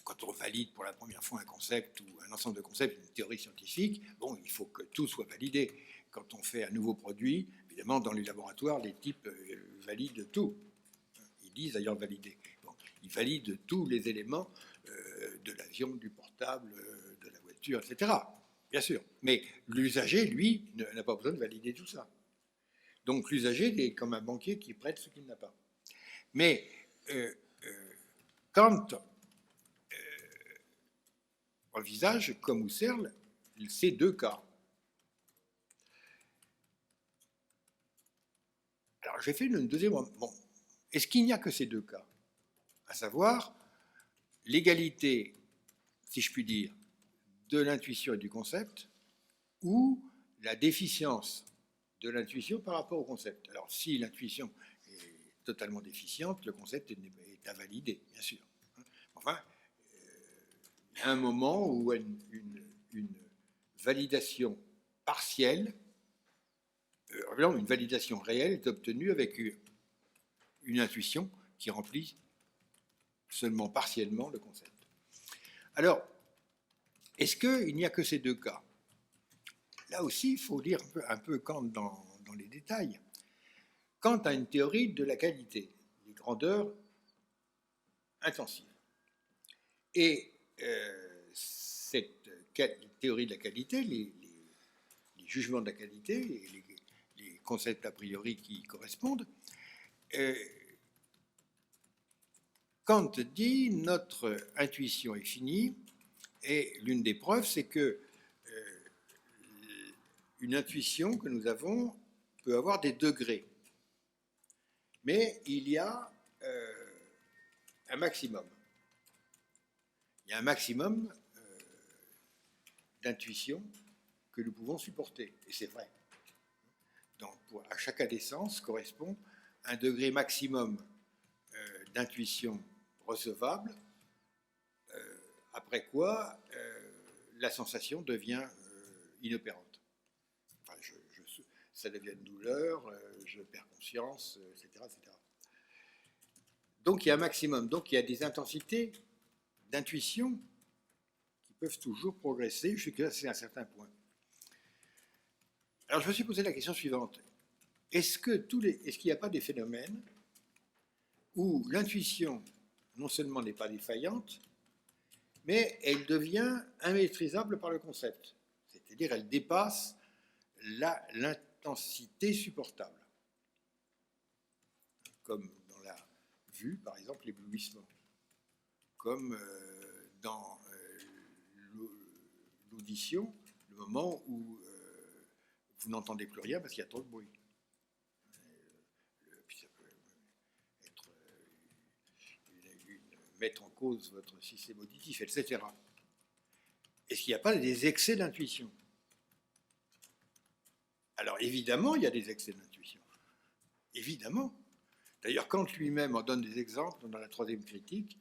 quand on valide pour la première fois un concept ou un ensemble de concepts, une théorie scientifique, bon, il faut que tout soit validé. Quand on fait un nouveau produit, évidemment, dans les laboratoires, les types valident tout. Ils disent d'ailleurs valider. Bon, ils valident tous les éléments de l'avion, du portable, de la voiture, etc. Bien sûr. Mais l'usager, lui, n'a pas besoin de valider tout ça. Donc l'usager est comme un banquier qui prête ce qu'il n'a pas. Mais quand envisage, comme Husserl, ces deux cas. Alors, j'ai fait une deuxième... Bon, est-ce qu'il n'y a que ces deux cas? À savoir, l'égalité, si je puis dire, de l'intuition et du concept, ou la déficience de l'intuition par rapport au concept. Alors, si l'intuition est totalement déficiente, le concept est à valider, bien sûr. Enfin, il y a un moment où une validation partielle, une validation réelle est obtenue avec une intuition qui remplit seulement partiellement le concept. Alors, est-ce qu'il n'y a que ces deux cas? Là aussi, il faut lire un peu Kant dans les détails. Kant a une théorie de la qualité, les grandeurs intensives. Et cette théorie de la qualité, les jugements de la qualité, les concepts a priori qui y correspondent, Kant dit notre intuition est finie, et l'une des preuves, c'est que une intuition que nous avons peut avoir des degrés. Mais il y a un maximum. Il y a un maximum d'intuition que nous pouvons supporter. Et c'est vrai. Donc, à chaque indécence correspond un degré maximum d'intuition recevable, après quoi la sensation devient inopérante. Enfin, ça devient une douleur, je perds conscience, etc., etc. Donc il y a un maximum, donc il y a des intensités d'intuition qui peuvent toujours progresser jusqu'à un certain point. Alors je me suis posé la question suivante. Est-ce qu'il n'y a pas des phénomènes où l'intuition non seulement n'est pas défaillante, mais elle devient immaîtrisable par le concept, c'est-à-dire elle dépasse l'intensité supportable, comme dans la vue, par exemple, l'éblouissement, comme dans l'audition, le moment où vous n'entendez plus rien parce qu'il y a trop de bruit. Puis ça peut mettre en cause votre système auditif, etc. Est-ce qu'il n'y a pas des excès d'intuition? Alors évidemment, il y a des excès d'intuition. Évidemment. D'ailleurs, Kant lui-même en donne des exemples dans la troisième critique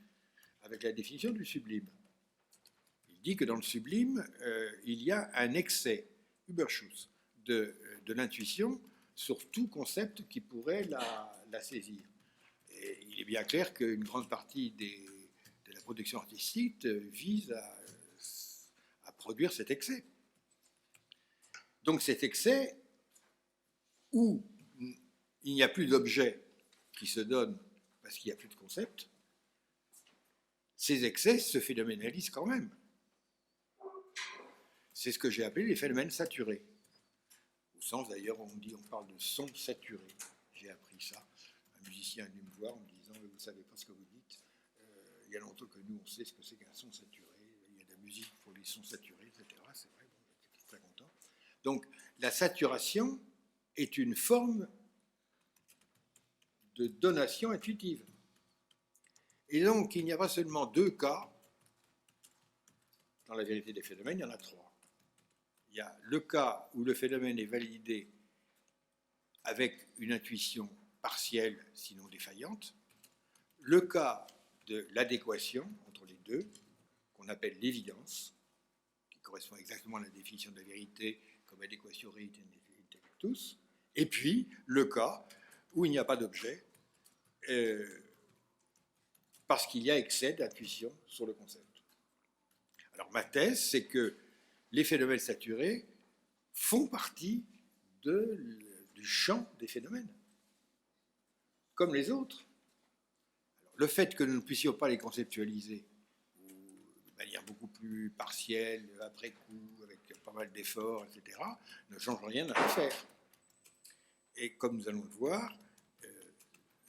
avec la définition du sublime. Il dit que dans le sublime, il y a un excès, Überschuss, de l'intuition sur tout concept qui pourrait la saisir. Et il est bien clair qu'une grande partie de la production artistique vise à produire cet excès. Donc cet excès, où il n'y a plus d'objet qui se donne parce qu'il n'y a plus de concept, ces excès se phénoménalisent quand même. C'est ce que j'ai appelé les phénomènes saturés. Au sens d'ailleurs, on parle de son saturé. J'ai appris ça. Un musicien est venu me voir en me disant vous ne savez pas ce que vous dites. Il y a longtemps que nous, on sait ce que c'est qu'un son saturé. Il y a de la musique pour les sons saturés, etc. C'est vrai, bon, j'étais très content. Donc, la saturation est une forme de donation intuitive. Et donc, il n'y a pas seulement deux cas dans la vérité des phénomènes, il y en a trois. Il y a le cas où le phénomène est validé avec une intuition partielle, sinon défaillante, le cas de l'adéquation entre les deux, qu'on appelle l'évidence, qui correspond exactement à la définition de la vérité comme adéquation réalité intellectus, et puis le cas où il n'y a pas d'objet, parce qu'il y a excès d'intuition sur le concept. Alors ma thèse, c'est que les phénomènes saturés font partie du champ des phénomènes, comme les autres. Alors, le fait que nous ne puissions pas les conceptualiser de manière beaucoup plus partielle, après coup, avec pas mal d'efforts, etc., ne change rien à l'affaire. Et comme nous allons le voir,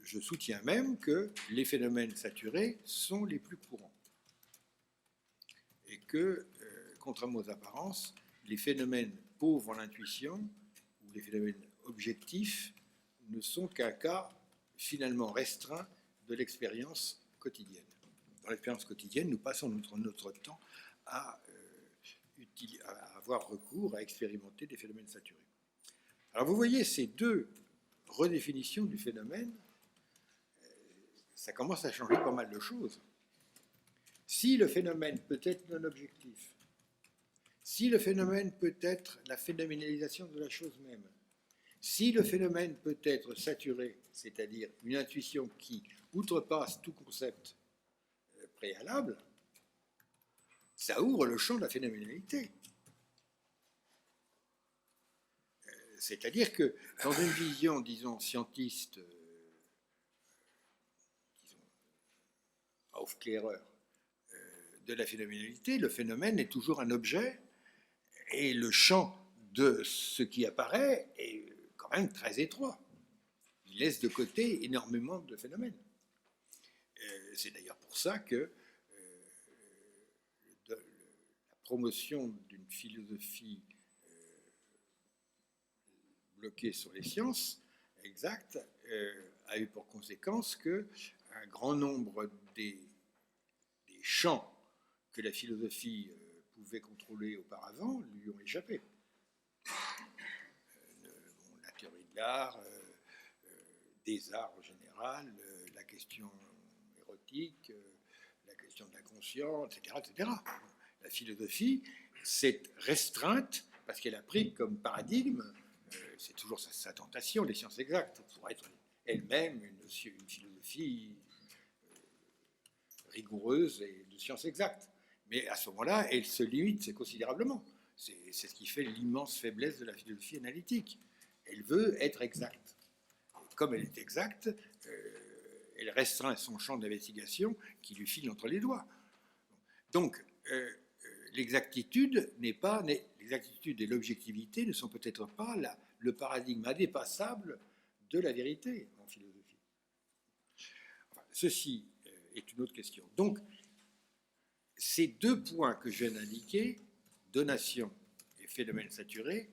je soutiens même que les phénomènes saturés sont les plus courants. Et que, contrairement aux apparences, les phénomènes pauvres en intuition, ou les phénomènes objectifs, ne sont qu'un cas finalement restreint de l'expérience quotidienne. Dans l'expérience quotidienne, nous passons notre temps à avoir recours à expérimenter des phénomènes saturés. Alors vous voyez, ces deux redéfinitions du phénomène, ça commence à changer pas mal de choses. Si le phénomène peut être non objectif, si le phénomène peut être la phénoménalisation de la chose même, si le phénomène peut être saturé, c'est-à-dire une intuition qui outrepasse tout concept préalable, ça ouvre le champ de la phénoménalité. C'est-à-dire que dans une vision, disons, scientiste, disons, aufkläreur, de la phénoménalité, le phénomène est toujours un objet, et le champ de ce qui apparaît est quand même très étroit. Il laisse de côté énormément de phénomènes. C'est d'ailleurs pour ça que la promotion d'une philosophie bloquée sur les sciences exactes a eu pour conséquence qu'un grand nombre des champs que la philosophie pouvait contrôler auparavant lui ont échappé. La théorie de l'art, des arts en général, la question érotique, la question de l'inconscient, etc., etc. La philosophie s'est restreinte parce qu'elle a pris comme paradigme, c'est toujours sa tentation, les sciences exactes, pour être elle-même une philosophie rigoureuse et de sciences exactes. Mais à ce moment-là, elle se limite considérablement. C'est ce qui fait l'immense faiblesse de la philosophie analytique. Elle veut être exacte. Et comme elle est exacte, elle restreint son champ d'investigation qui lui file entre les doigts. Donc, l'exactitude l'exactitude et l'objectivité ne sont peut-être pas le paradigme indépassable de la vérité en philosophie. Enfin, ceci est une autre question. Donc, ces deux points que je viens d'indiquer, donation et phénomène saturé,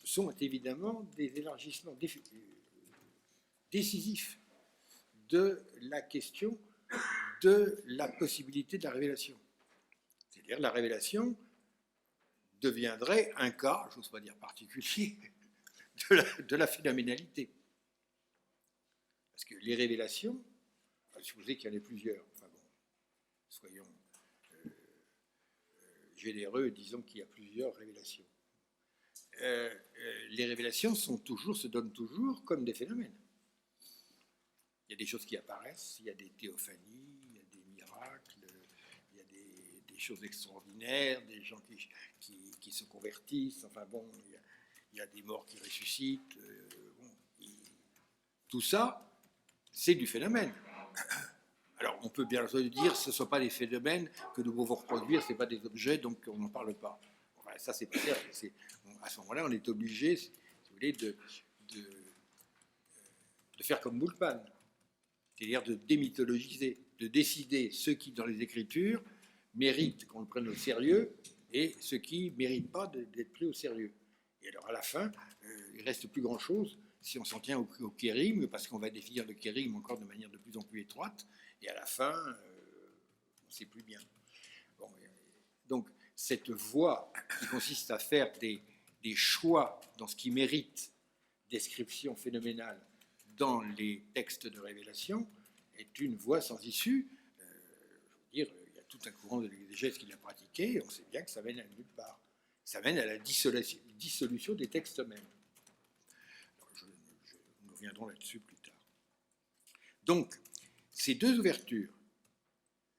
sont évidemment des élargissements décisifs de la question de la possibilité de la révélation. C'est-à-dire la révélation deviendrait un cas, je n'ose pas dire particulier, de la phénoménalité. Parce que les révélations, supposez qu'il y en ait plusieurs, enfin bon, soyons généreux, disons qu'il y a plusieurs révélations. Les révélations se donnent toujours comme des phénomènes. Il y a des choses qui apparaissent, il y a des théophanies, il y a des miracles, il y a des choses extraordinaires, des gens qui se convertissent, enfin bon, il y a des morts qui ressuscitent. Tout ça, c'est du phénomène. Alors, on peut bien dire ce ne sont pas des phénomènes que nous pouvons reproduire, ce ne sont pas des objets, donc on n'en parle pas. Enfin, ça, c'est pas clair. À ce moment-là, on est obligé, si vous voulez, de faire comme Boulpan, c'est-à-dire de démythologiser, de décider ce qui, dans les Écritures, mérite qu'on le prenne au sérieux et ce qui ne mérite pas d'être pris au sérieux. Et alors, à la fin, il ne reste plus grand-chose si on s'en tient au kérigme, parce qu'on va définir le kérigme encore de manière de plus en plus étroite, et à la fin, on ne sait plus bien. Bon, donc, cette voie qui consiste à faire des choix dans ce qui mérite description phénoménale dans les textes de révélation est une voie sans issue. Je veux dire, il y a tout un courant de l'exégèse qui l'a pratiqué, et on sait bien que ça mène à nulle part. Ça mène à la dissolution des textes mêmes. Nous reviendrons là-dessus plus tard. Donc, ces deux ouvertures,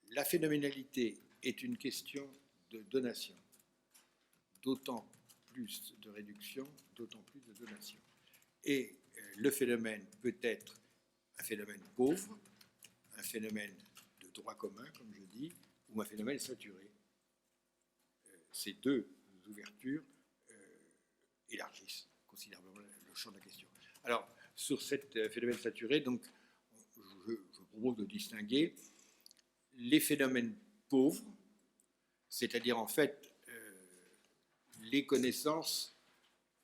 la phénoménalité est une question de donation, d'autant plus de réduction, d'autant plus de donation. Et le phénomène peut être un phénomène pauvre, un phénomène de droit commun, comme je dis, ou un phénomène saturé. Ces deux ouvertures élargissent considérablement le champ de la question. Alors, sur cet phénomène saturé, donc, je propose de distinguer les phénomènes pauvres, c'est-à-dire en fait les connaissances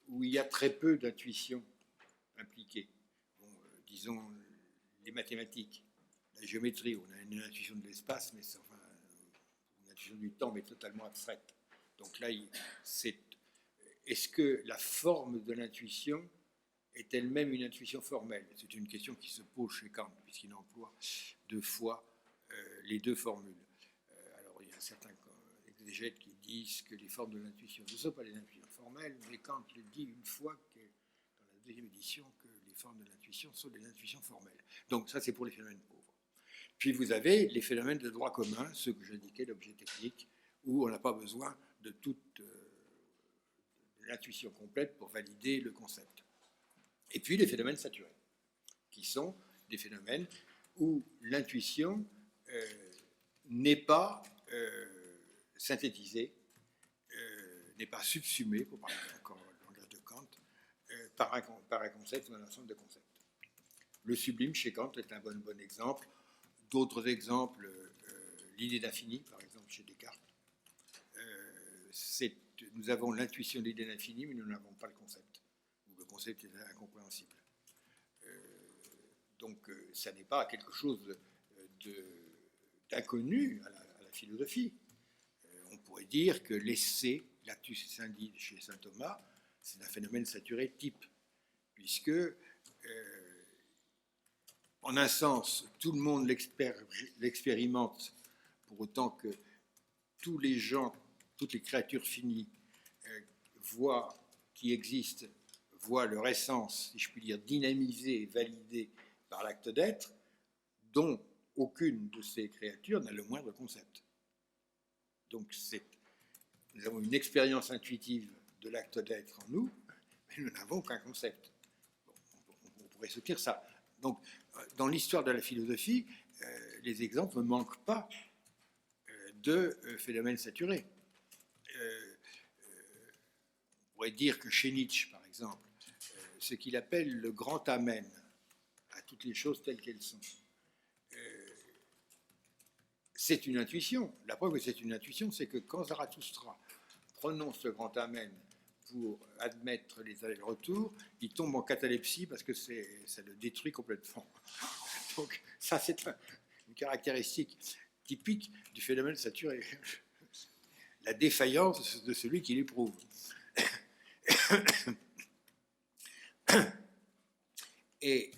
où il y a très peu d'intuition impliquée. Bon, disons les mathématiques, la géométrie, on a une intuition de l'espace, mais c'est enfin une intuition du temps, mais totalement abstraite. Donc là, est-ce que la forme de l'intuition est elle-même une intuition formelle? C'est une question qui se pose chez Kant, puisqu'il emploie deux fois les deux formules. Alors, il y a certains exégètes qui disent que les formes de l'intuition ne sont pas les intuitions formelles, mais Kant le dit une fois dans la deuxième édition que les formes de l'intuition sont des intuitions formelles. Donc, ça, c'est pour les phénomènes pauvres. Puis, vous avez les phénomènes de droit commun, ceux que j'indiquais, l'objet technique, où on n'a pas besoin de toute l'intuition complète pour valider le concept. Et puis les phénomènes saturés, qui sont des phénomènes où l'intuition n'est pas synthétisée, n'est pas subsumée, pour parler encore le langage de Kant, par un concept ou un ensemble de concepts. Le sublime chez Kant est un bon exemple. D'autres exemples, l'idée d'infini, par exemple, chez Descartes. Nous avons l'intuition de l'idée d'infini, mais nous n'avons pas le concept. Le concept est incompréhensible. Donc, ça n'est pas quelque chose d'inconnu à la philosophie. On pourrait dire que l'essai, l'actus scindide chez saint Thomas, c'est un phénomène saturé type, puisque, en un sens, tout le monde l'expérimente, pour autant que tous les gens, toutes les créatures finies qui existent, voient leur essence, si je puis dire, dynamisée et validée par l'acte d'être, dont aucune de ces créatures n'a le moindre concept. Donc, nous avons une expérience intuitive de l'acte d'être en nous, mais nous n'avons qu'un concept. Bon, on pourrait soutenir ça. Donc, dans l'histoire de la philosophie, les exemples ne manquent pas de phénomènes saturés. On pourrait dire que chez Nietzsche, par exemple, ce qu'il appelle le grand amen à toutes les choses telles qu'elles sont, c'est une intuition. La preuve que c'est une intuition, c'est que quand Zarathustra prononce ce grand amen pour admettre les allers-retours, il tombe en catalepsie parce que ça le détruit complètement. Donc ça, c'est une caractéristique typique du phénomène saturé. La défaillance de celui qui l'éprouve. Et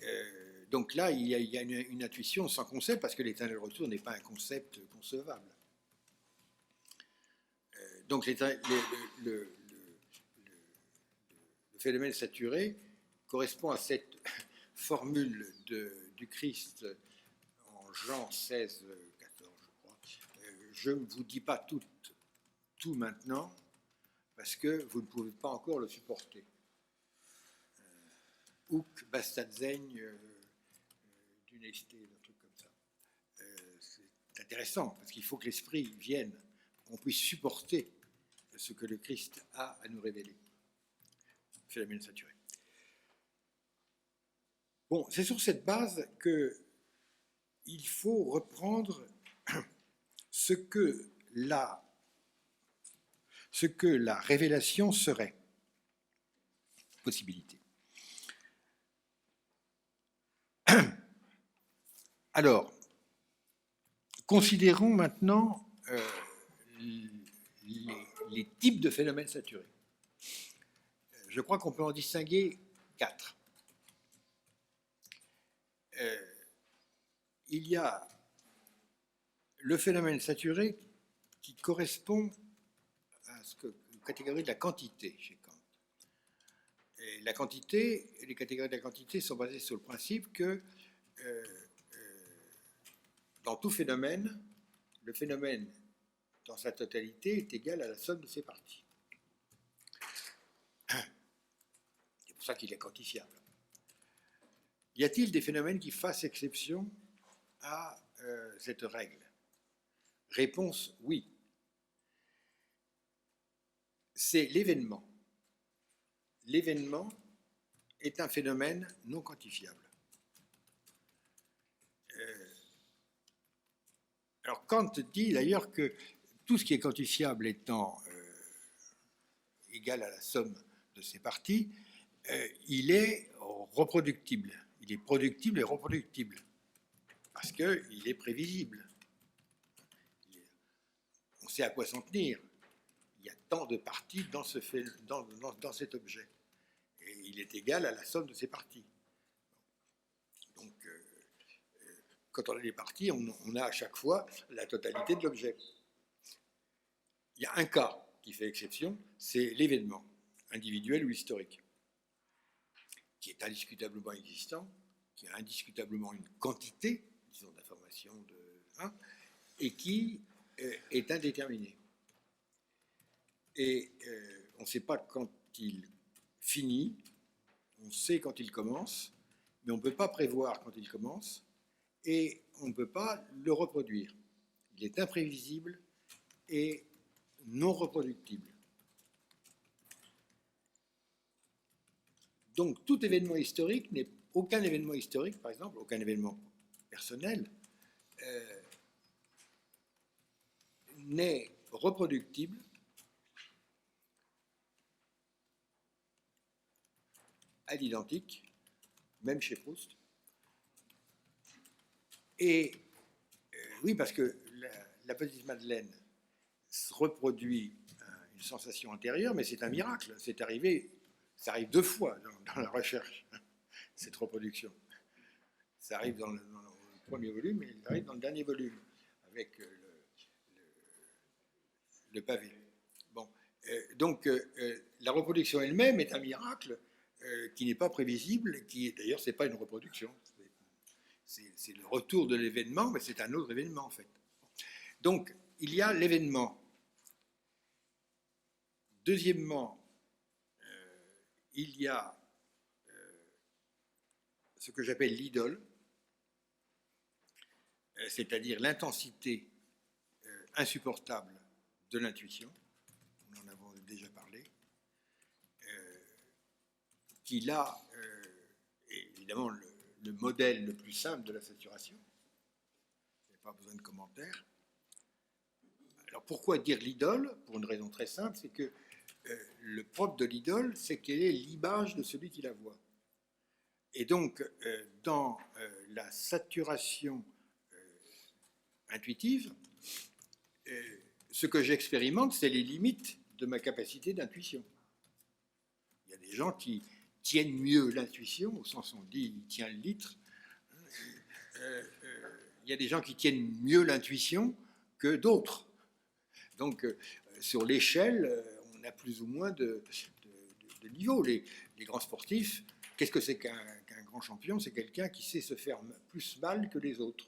donc là, il y a une intuition sans concept, parce que l'éternel retour n'est pas un concept concevable. Donc le phénomène saturé correspond à cette formule du Christ en Jean 16, 14, je crois. Je ne vous dis pas tout maintenant, parce que vous ne pouvez pas encore le supporter. Houk Bastadzeigne d'une esté, un truc comme ça. C'est intéressant, parce qu'il faut que l'esprit vienne, pour qu'on puisse supporter ce que le Christ a à nous révéler. Phénomène saturé. Bon, c'est sur cette base qu'il faut reprendre ce que la révélation serait. Possibilité. Alors, considérons maintenant les types de phénomènes saturés. Je crois qu'on peut en distinguer 4. Il y a le phénomène saturé qui correspond à une catégorie de la quantité chez Kant. Et les catégories de la quantité sont basées sur le principe que dans tout phénomène, le phénomène dans sa totalité est égal à la somme de ses parties. C'est pour ça qu'il est quantifiable. Y a-t-il des phénomènes qui fassent exception à cette règle? Réponse, oui. C'est l'événement. L'événement est un phénomène non quantifiable. Alors Kant dit d'ailleurs que tout ce qui est quantifiable étant égal à la somme de ses parties, il est reproductible. Il est productible et reproductible, parce qu'il est prévisible. On sait à quoi s'en tenir. Il y a tant de parties dans cet objet. Et il est égal à la somme de ses parties. Donc, quand on a les parties, on a à chaque fois la totalité de l'objet. Il y a un cas qui fait exception, c'est l'événement, individuel ou historique, qui est indiscutablement existant, qui a indiscutablement une quantité, disons, d'informations, et qui est indéterminé. Et on ne sait pas quand il finit, on sait quand il commence, mais on ne peut pas prévoir quand il commence, et on ne peut pas le reproduire. Il est imprévisible et non reproductible. Donc tout événement historique, aucun événement historique, par exemple, aucun événement personnel, n'est reproductible à l'identique, même chez Proust. Et oui, parce que la petite Madeleine reproduit une sensation antérieure, mais c'est un miracle. C'est arrivé, ça arrive 2 fois dans la recherche, cette reproduction. Ça arrive dans le premier volume et il arrive dans le dernier volume, avec le pavé. Bon. Donc, la reproduction elle-même est un miracle qui n'est pas prévisible, qui d'ailleurs, ce n'est pas une reproduction. C'est le retour de l'événement, mais c'est un autre événement, en fait. Donc, il y a l'événement. Deuxièmement, il y a ce que j'appelle l'idole, c'est-à-dire l'intensité insupportable de l'intuition, nous en avons déjà parlé, qui là est évidemment le modèle le plus simple de la saturation. Il n'y a pas besoin de commentaires. Alors pourquoi dire l'idole? Pour une raison très simple, c'est que le propre de l'idole, c'est qu'elle est l'image de celui qui la voit. Et donc, dans la saturation intuitive, ce que j'expérimente, c'est les limites de ma capacité d'intuition. Il y a des gens qui tiennent mieux l'intuition, au sens où on dit il tient le litre. Il y a des gens qui tiennent mieux l'intuition que d'autres. Donc, sur l'échelle, on a plus ou moins de niveau. Les grands sportifs, qu'est-ce que c'est qu'un grand champion? C'est quelqu'un qui sait se faire plus mal que les autres.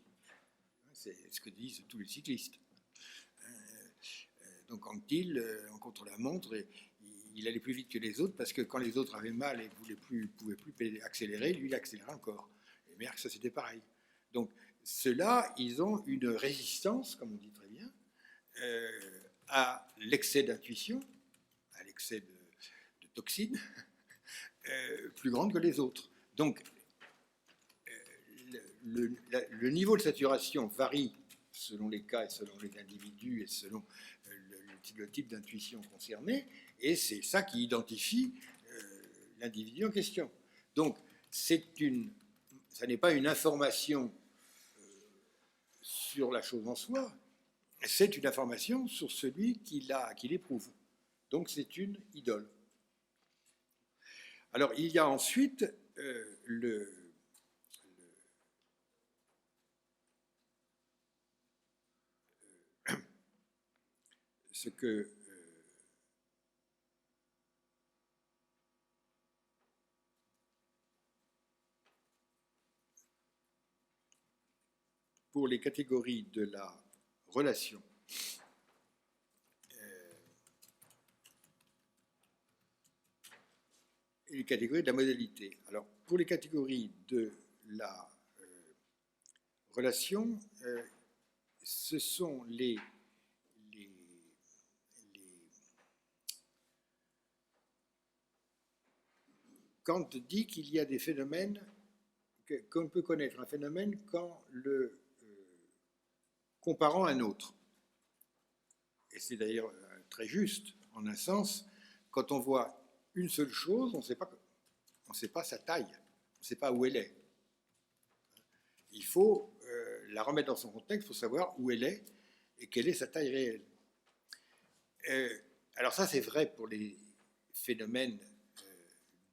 C'est ce que disent tous les cyclistes. Donc Anquetil, en contre-la-montre, il allait plus vite que les autres parce que quand les autres avaient mal et ne pouvaient plus accélérer, lui, il accélérait encore. Et Merckx, ça c'était pareil. Donc ceux-là, ils ont une résistance, comme on dit très bien, à l'excès d'intuition, à l'excès de toxines, plus grande que les autres. Donc le niveau de saturation varie selon les cas et selon les individus et selon le type d'intuition concernée, et c'est ça qui identifie l'individu en question. Donc, ça n'est pas une information sur la chose en soi, c'est une information sur celui qui l'éprouve. Donc, c'est une idole. Alors, il y a ensuite ce que pour les catégories de la relation, et les catégories de la modalité. Alors, pour les catégories de la relation, ce sont Kant dit qu'il y a des phénomènes, qu'on peut connaître un phénomène qu'en le comparant à un autre. Et c'est d'ailleurs très juste, en un sens, quand on voit une seule chose, on ne sait pas sa taille, on ne sait pas où elle est. Il faut la remettre dans son contexte, il faut savoir où elle est et quelle est sa taille réelle. Alors ça, c'est vrai pour les phénomènes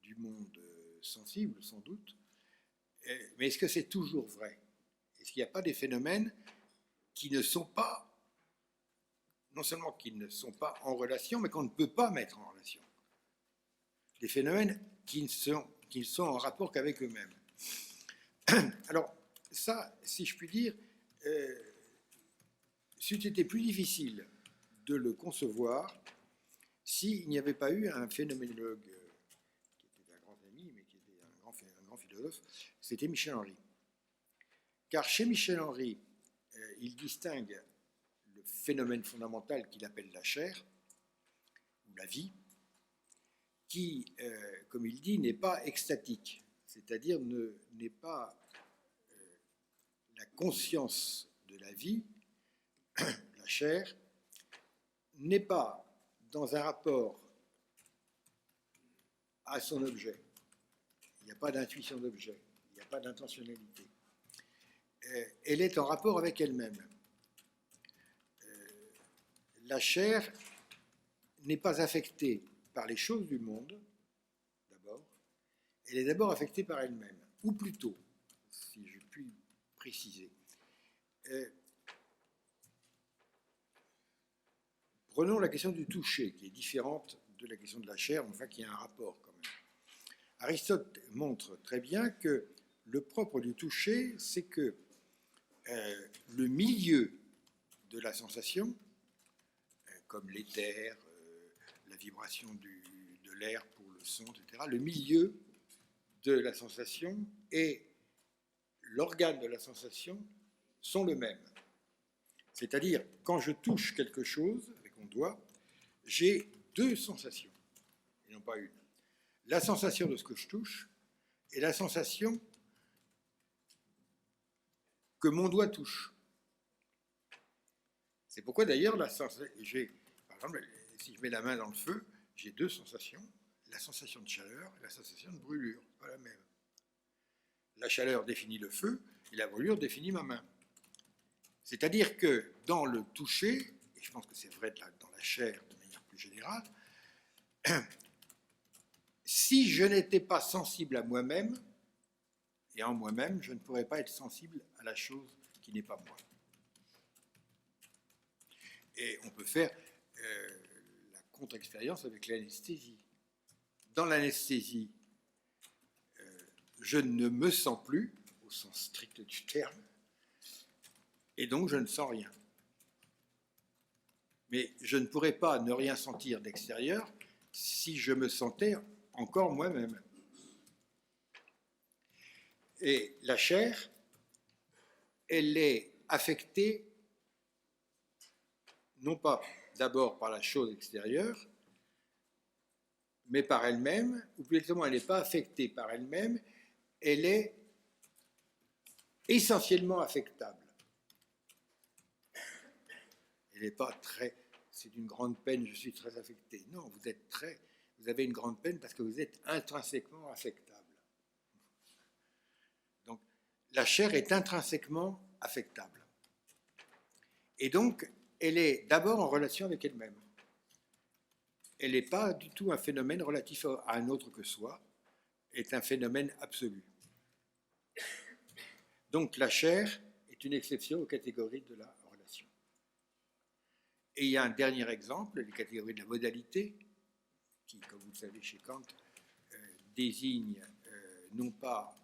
du monde sensible, sans doute, mais est-ce que c'est toujours vrai? Est-ce qu'il n'y a pas des phénomènes qui ne sont pas, non seulement qui ne sont pas en relation, mais qu'on ne peut pas mettre en relation? Des phénomènes qui ne sont en rapport qu'avec eux-mêmes. Alors, ça, si je puis dire, c'eût été plus difficile de le concevoir s'il n'y avait pas eu un phénoménologue qui était un grand ami, mais qui était un grand philosophe, c'était Michel Henry. Car chez Michel Henry, il distingue le phénomène fondamental qu'il appelle la chair, ou la vie, qui, comme il dit, n'est pas extatique, c'est-à-dire n'est pas la conscience de la vie, la chair, n'est pas dans un rapport à son objet. Il n'y a pas d'intuition d'objet, il n'y a pas d'intentionnalité. Elle est en rapport avec elle-même. La chair n'est pas affectée par les choses du monde, d'abord. Elle est d'abord affectée par elle-même, ou plutôt, si je puis préciser. Prenons la question du toucher, qui est différente de la question de la chair, enfin qui a un rapport quand même. Aristote montre très bien que le propre du toucher, c'est que le milieu de la sensation, comme l'éther, la vibration de l'air pour le son, etc., le milieu de la sensation et l'organe de la sensation sont le même. C'est-à-dire, quand je touche quelque chose avec mon doigt, j'ai deux sensations, et non pas une. La sensation de ce que je touche et la sensation que mon doigt touche. C'est pourquoi d'ailleurs, par exemple, si je mets la main dans le feu, j'ai deux sensations, la sensation de chaleur et la sensation de brûlure, pas la même. La chaleur définit le feu et la brûlure définit ma main. C'est-à-dire que dans le toucher, et je pense que c'est vrai dans la chair de manière plus générale, si je n'étais pas sensible à moi-même, et en moi-même, je ne pourrais pas être sensible à la chose qui n'est pas moi. Et on peut faire la contre-expérience avec l'anesthésie. Dans l'anesthésie, je ne me sens plus, au sens strict du terme, et donc je ne sens rien. Mais je ne pourrais pas ne rien sentir d'extérieur si je me sentais encore moi-même. Et la chair, elle est affectée non pas d'abord par la chose extérieure, mais par elle-même, ou plus exactement, elle n'est pas affectée par elle-même, elle est essentiellement affectable. Elle n'est pas très, c'est d'une grande peine, je suis très affecté. Non, vous avez une grande peine parce que vous êtes intrinsèquement affectable. Donc, la chair est intrinsèquement affectable. Et donc, elle est d'abord en relation avec elle-même. Elle n'est pas du tout un phénomène relatif à un autre que soi, est un phénomène absolu. Donc la chair est une exception aux catégories de la relation. Et il y a un dernier exemple, les catégories de la modalité, qui, comme vous le savez chez Kant, désigne non pas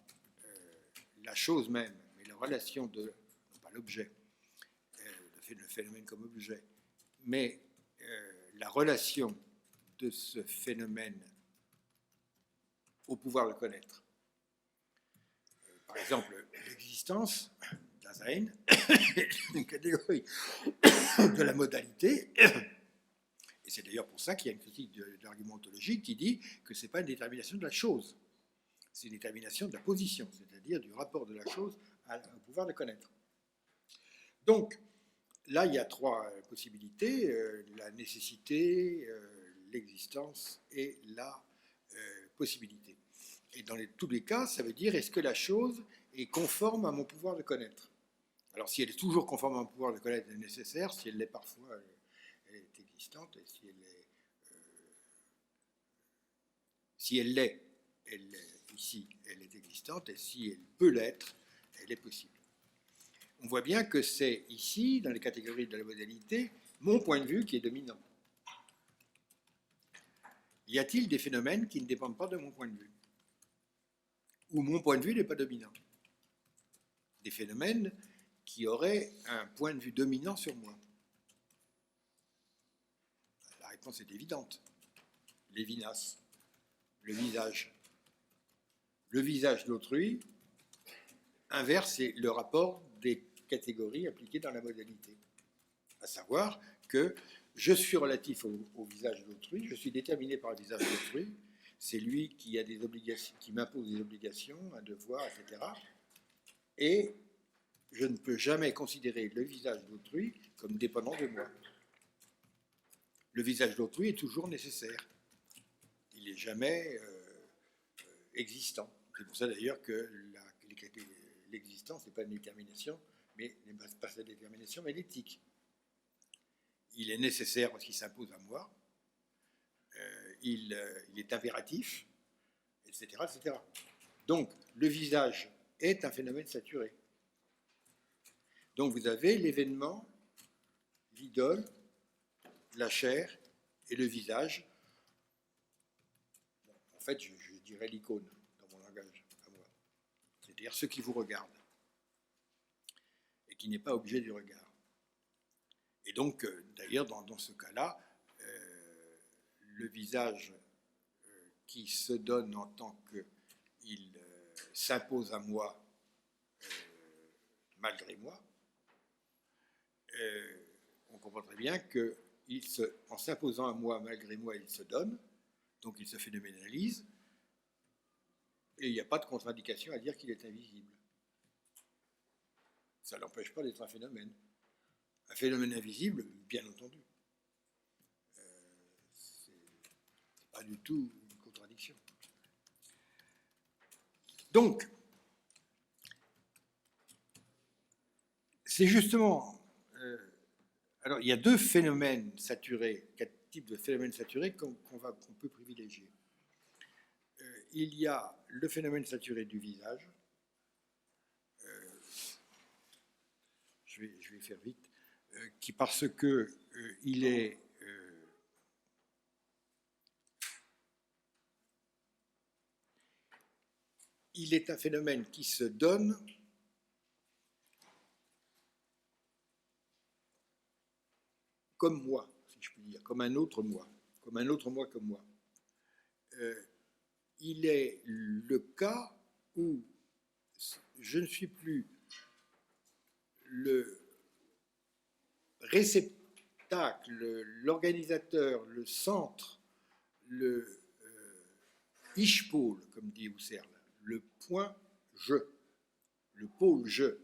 la chose même, mais la relation de, non pas l'objet, le phénomène comme objet, mais la relation de ce phénomène au pouvoir le connaître. Par exemple, l'existence, Dasein, une catégorie de la modalité, et c'est d'ailleurs pour ça qu'il y a une critique de l'argument ontologique qui dit que ce n'est pas une détermination de la chose, c'est une détermination de la position, c'est-à-dire du rapport de la chose au pouvoir de connaître. Donc, là, il y a trois possibilités, la nécessité, l'existence et la possibilité. Et dans tous les cas, ça veut dire, est-ce que la chose est conforme à mon pouvoir de connaître? Alors, si elle est toujours conforme à mon pouvoir de connaître, elle est nécessaire. Si elle l'est parfois, elle est existante. Et si elle l'est, ici, elle est existante. Et si elle peut l'être, elle est possible. On voit bien que c'est ici, dans les catégories de la modalité, mon point de vue qui est dominant. Y a-t-il des phénomènes qui ne dépendent pas de mon point de vue? Où mon point de vue n'est pas dominant? Des phénomènes qui auraient un point de vue dominant sur moi? La réponse est évidente. Lévinas, le visage. Le visage d'autrui inverse le rapport des catégories appliquées dans la modalité. À savoir que je suis relatif au visage d'autrui, je suis déterminé par le visage d'autrui, c'est lui qui a des obligations, qui m'impose des obligations, un devoir, etc. Et je ne peux jamais considérer le visage d'autrui comme dépendant de moi. Le visage d'autrui est toujours nécessaire. Il n'est jamais existant. C'est pour ça d'ailleurs que l'existence n'est pas une détermination, mais n'est pas sa détermination, mais l'éthique. Il est nécessaire parce qu'il s'impose à moi, il est impératif, etc., etc. Donc, le visage est un phénomène saturé. Donc, vous avez l'événement, l'idole, la chair et le visage. Bon, en fait, je dirais l'icône dans mon langage à moi. C'est-à-dire ce qui vous regarde et qui n'est pas objet du regard. Et donc, d'ailleurs, dans ce cas-là, le visage qui se donne en tant qu'il s'impose à moi malgré moi, on comprend très bien qu'en s'imposant à moi malgré moi, il se donne, donc il se phénoménalise, et il n'y a pas de contre-indication à dire qu'il est invisible. Ça ne l'empêche pas d'être un phénomène. Un phénomène invisible, bien entendu. C'est pas du tout une contradiction. Donc, c'est justement... alors, il y a deux phénomènes saturés, quatre types de phénomènes saturés qu'on peut privilégier. Il y a le phénomène saturé du visage. Je vais faire vite. Qui, parce que il est un phénomène qui se donne comme moi, si je puis dire, comme un autre moi que moi. Il est le cas où je ne suis plus le réceptacle, l'organisateur, le centre, le Ishpol, comme dit Husserl, le point je, le pôle je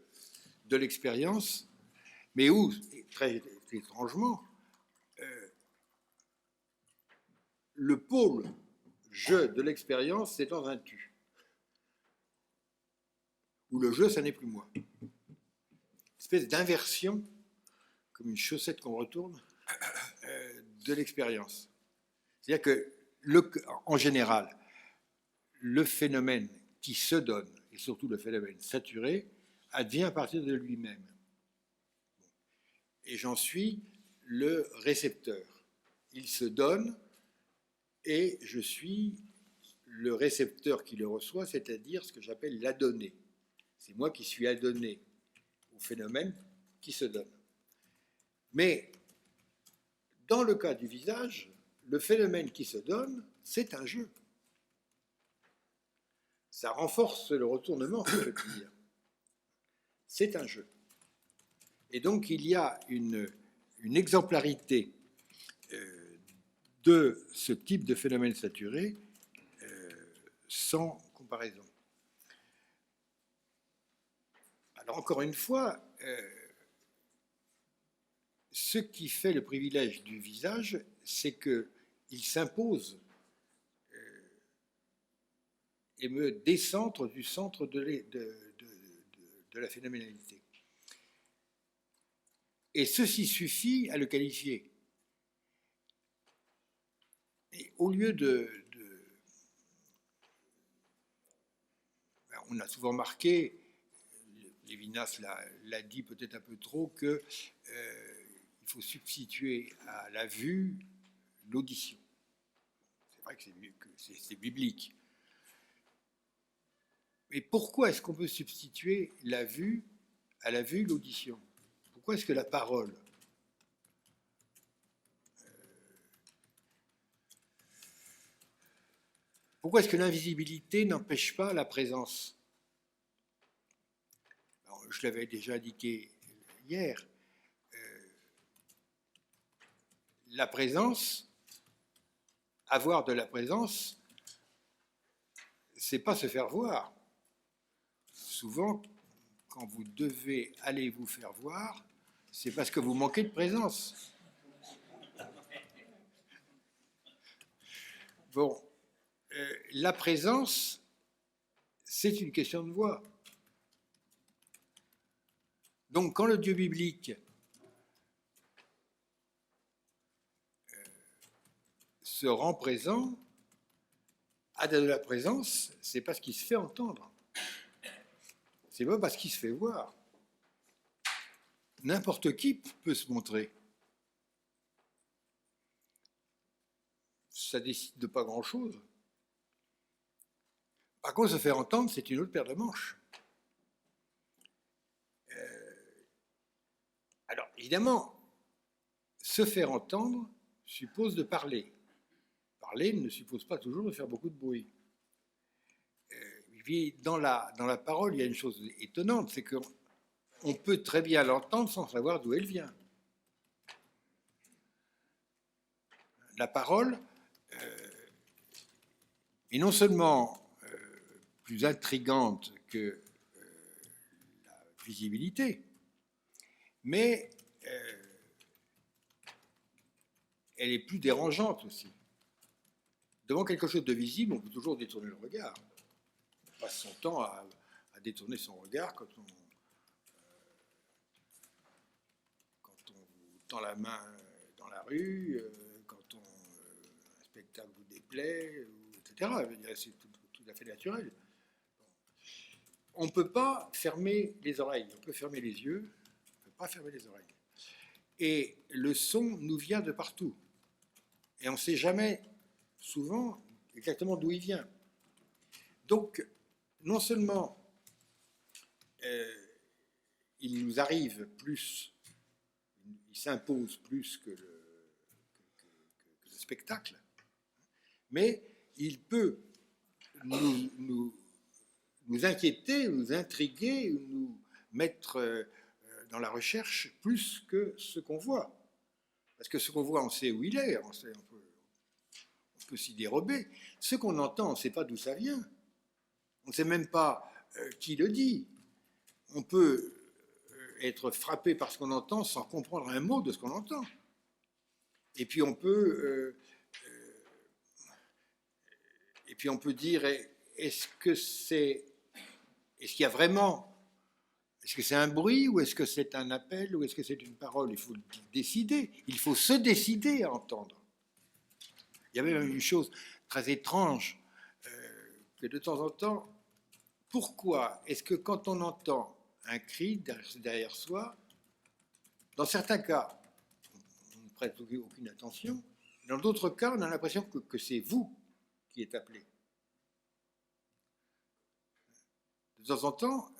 de l'expérience, mais où, très étrangement, le pôle je de l'expérience, c'est dans un tu. Où le je, ça n'est plus moi. Une espèce d'inversion, comme une chaussette qu'on retourne, de l'expérience. C'est-à-dire que, en général, le phénomène qui se donne, et surtout le phénomène saturé, advient à partir de lui-même. Et j'en suis le récepteur. Il se donne et je suis le récepteur qui le reçoit, c'est-à-dire ce que j'appelle l'adonné. C'est moi qui suis adonné au phénomène qui se donne. Mais dans le cas du visage, le phénomène qui se donne, c'est un jeu. Ça renforce le retournement, si je puis dire. C'est un jeu. Et donc, il y a une exemplarité de ce type de phénomène saturé sans comparaison. Alors, encore une fois, ce qui fait le privilège du visage, c'est qu'il s'impose et me décentre du centre de la phénoménalité. Et ceci suffit à le qualifier. Et au lieu on a souvent marqué, Lévinas l'a dit peut-être un peu trop, qu'il faut substituer à la vue l'audition. C'est vrai que c'est biblique. Mais pourquoi est-ce qu'on peut substituer la vue à la vue l'audition? Pourquoi est-ce que la parole Pourquoi est-ce que l'invisibilité n'empêche pas la présence? Alors, je l'avais déjà indiqué hier. La présence, avoir de la présence, c'est pas se faire voir. Souvent, quand vous devez aller vous faire voir, c'est parce que vous manquez de présence. Bon, la présence, c'est une question de voix. Donc, quand le Dieu biblique se rend présent, a de la présence, c'est parce qu'il se fait entendre. C'est pas parce qu'il se fait voir. N'importe qui peut se montrer. Ça décide de pas grand-chose. Par contre, se faire entendre, c'est une autre paire de manches. Alors, évidemment, se faire entendre suppose de parler. Parler ne suppose pas toujours de faire beaucoup de bruit. Dans la parole, il y a une chose étonnante, c'est qu'on peut très bien l'entendre sans savoir d'où elle vient. La parole est non seulement plus intrigante que la visibilité, mais elle est plus dérangeante aussi. Devant quelque chose de visible, on peut toujours détourner le regard. On passe son temps à détourner son regard quand on vous tend la main dans la rue, quand un spectacle vous déplaît, etc. C'est tout à fait naturel. On ne peut pas fermer les oreilles, on peut fermer les yeux, on ne peut pas fermer les oreilles. Et le son nous vient de partout. Et on ne sait jamais, souvent, exactement d'où il vient. Donc, non seulement il nous arrive plus, il s'impose plus que le spectacle, mais il peut nous inquiéter, nous intriguer, nous mettre dans la recherche plus que ce qu'on voit. Parce que ce qu'on voit, on sait où il est, on peut s'y dérober. Ce qu'on entend, on ne sait pas d'où ça vient. On ne sait même pas qui le dit. On peut être frappé par ce qu'on entend sans comprendre un mot de ce qu'on entend. Et puis on peut dire, est-ce qu'il y a vraiment, est-ce que c'est un bruit ou est-ce que c'est un appel ou est-ce que c'est une parole? Il faut décider, il faut se décider à entendre. Il y a même une chose très étrange que de temps en temps, pourquoi est-ce que quand on entend un cri derrière soi, dans certains cas, on ne prête aucune attention, dans d'autres cas, on a l'impression que c'est vous qui êtes appelé. De temps en temps,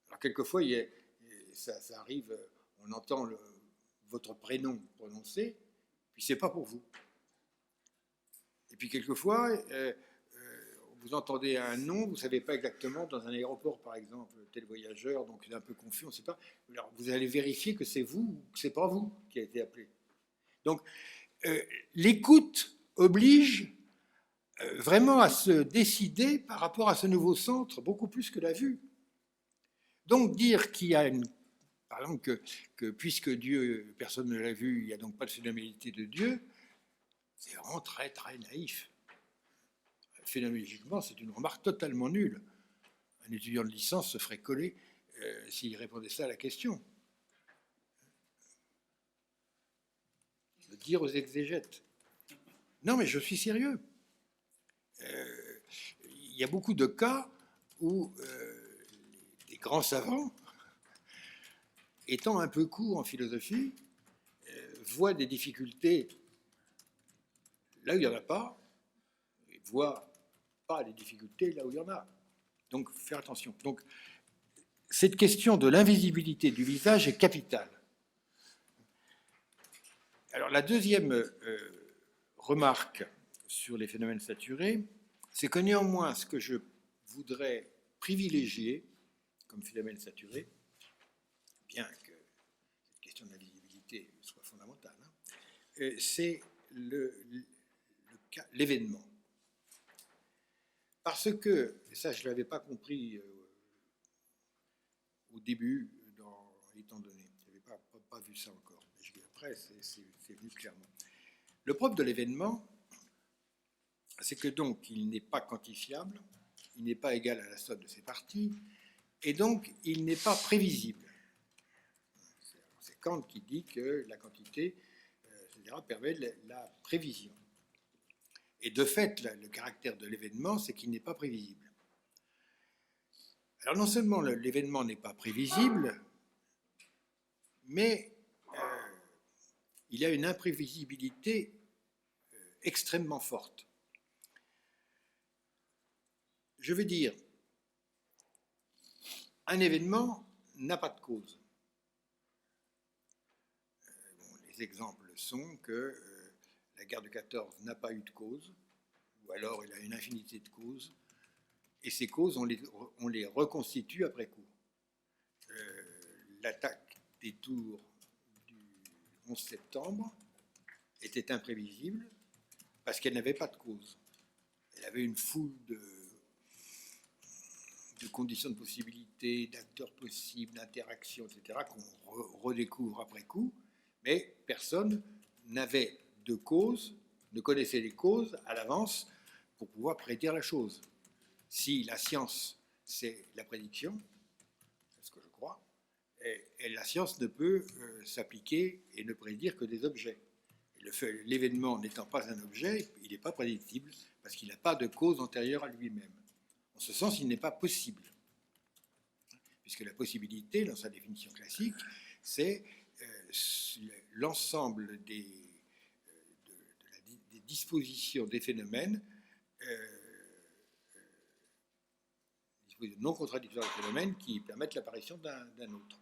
alors quelquefois, ça arrive, on entend votre prénom prononcé, puis c'est pas pour vous. Et puis quelquefois, vous entendez un nom, vous ne savez pas exactement, dans un aéroport par exemple, tel voyageur, donc il est un peu confus, on ne sait pas. Alors vous allez vérifier que c'est vous ou que ce n'est pas vous qui a été appelé. Donc l'écoute oblige vraiment à se décider par rapport à ce nouveau centre, beaucoup plus que la vue. Donc dire qu'il y a par exemple que puisque Dieu, personne ne l'a vu, il n'y a donc pas de phénoménalité de Dieu, c'est vraiment très très naïf. Phénoménologiquement, c'est une remarque totalement nulle. Un étudiant de licence se ferait coller s'il répondait ça à la question. De dire aux exégètes. Non, mais je suis sérieux. Il y a beaucoup de cas où des grands savants, étant un peu courts en philosophie, voient des difficultés là où il n'y en a pas, et voient pas les difficultés là où il y en a. Donc, faire attention. Donc, cette question de l'invisibilité du visage est capitale. Alors, la deuxième remarque sur les phénomènes saturés, c'est que néanmoins, ce que je voudrais privilégier comme phénomène saturé, bien que cette question de la visibilité soit fondamentale, c'est l'événement. Parce que, et ça je ne l'avais pas compris au début dans Étant donné, je n'avais pas vu ça encore, mais après c'est venu clairement. Le propre de l'événement, c'est que donc il n'est pas quantifiable, il n'est pas égal à la somme de ses parties, et donc il n'est pas prévisible. C'est Kant qui dit que la quantité, etc., permet la prévision. Et de fait, le caractère de l'événement, c'est qu'il n'est pas prévisible. Alors non seulement l'événement n'est pas prévisible, mais il y a une imprévisibilité extrêmement forte. Je veux dire, un événement n'a pas de cause. Les exemples sont que la guerre de 14 n'a pas eu de cause, ou alors elle a une infinité de causes, et ces causes, on les reconstitue après coup. L'attaque des tours du 11 septembre était imprévisible parce qu'elle n'avait pas de cause. Elle avait une foule de conditions de possibilité, d'acteurs possibles, d'interactions, etc., qu'on redécouvre après coup, mais personne n'avait de cause, ne connaissait les causes à l'avance pour pouvoir prédire la chose. Si la science, c'est la prédiction, c'est ce que je crois, et la science ne peut s'appliquer et ne prédire que des objets. L'événement n'étant pas un objet, il n'est pas prédictible parce qu'il n'a pas de cause antérieure à lui-même. En ce sens, il n'est pas possible. Puisque la possibilité, dans sa définition classique, c'est l'ensemble des dispositions des phénomènes, non contradictoires des phénomènes qui permettent l'apparition d'un autre.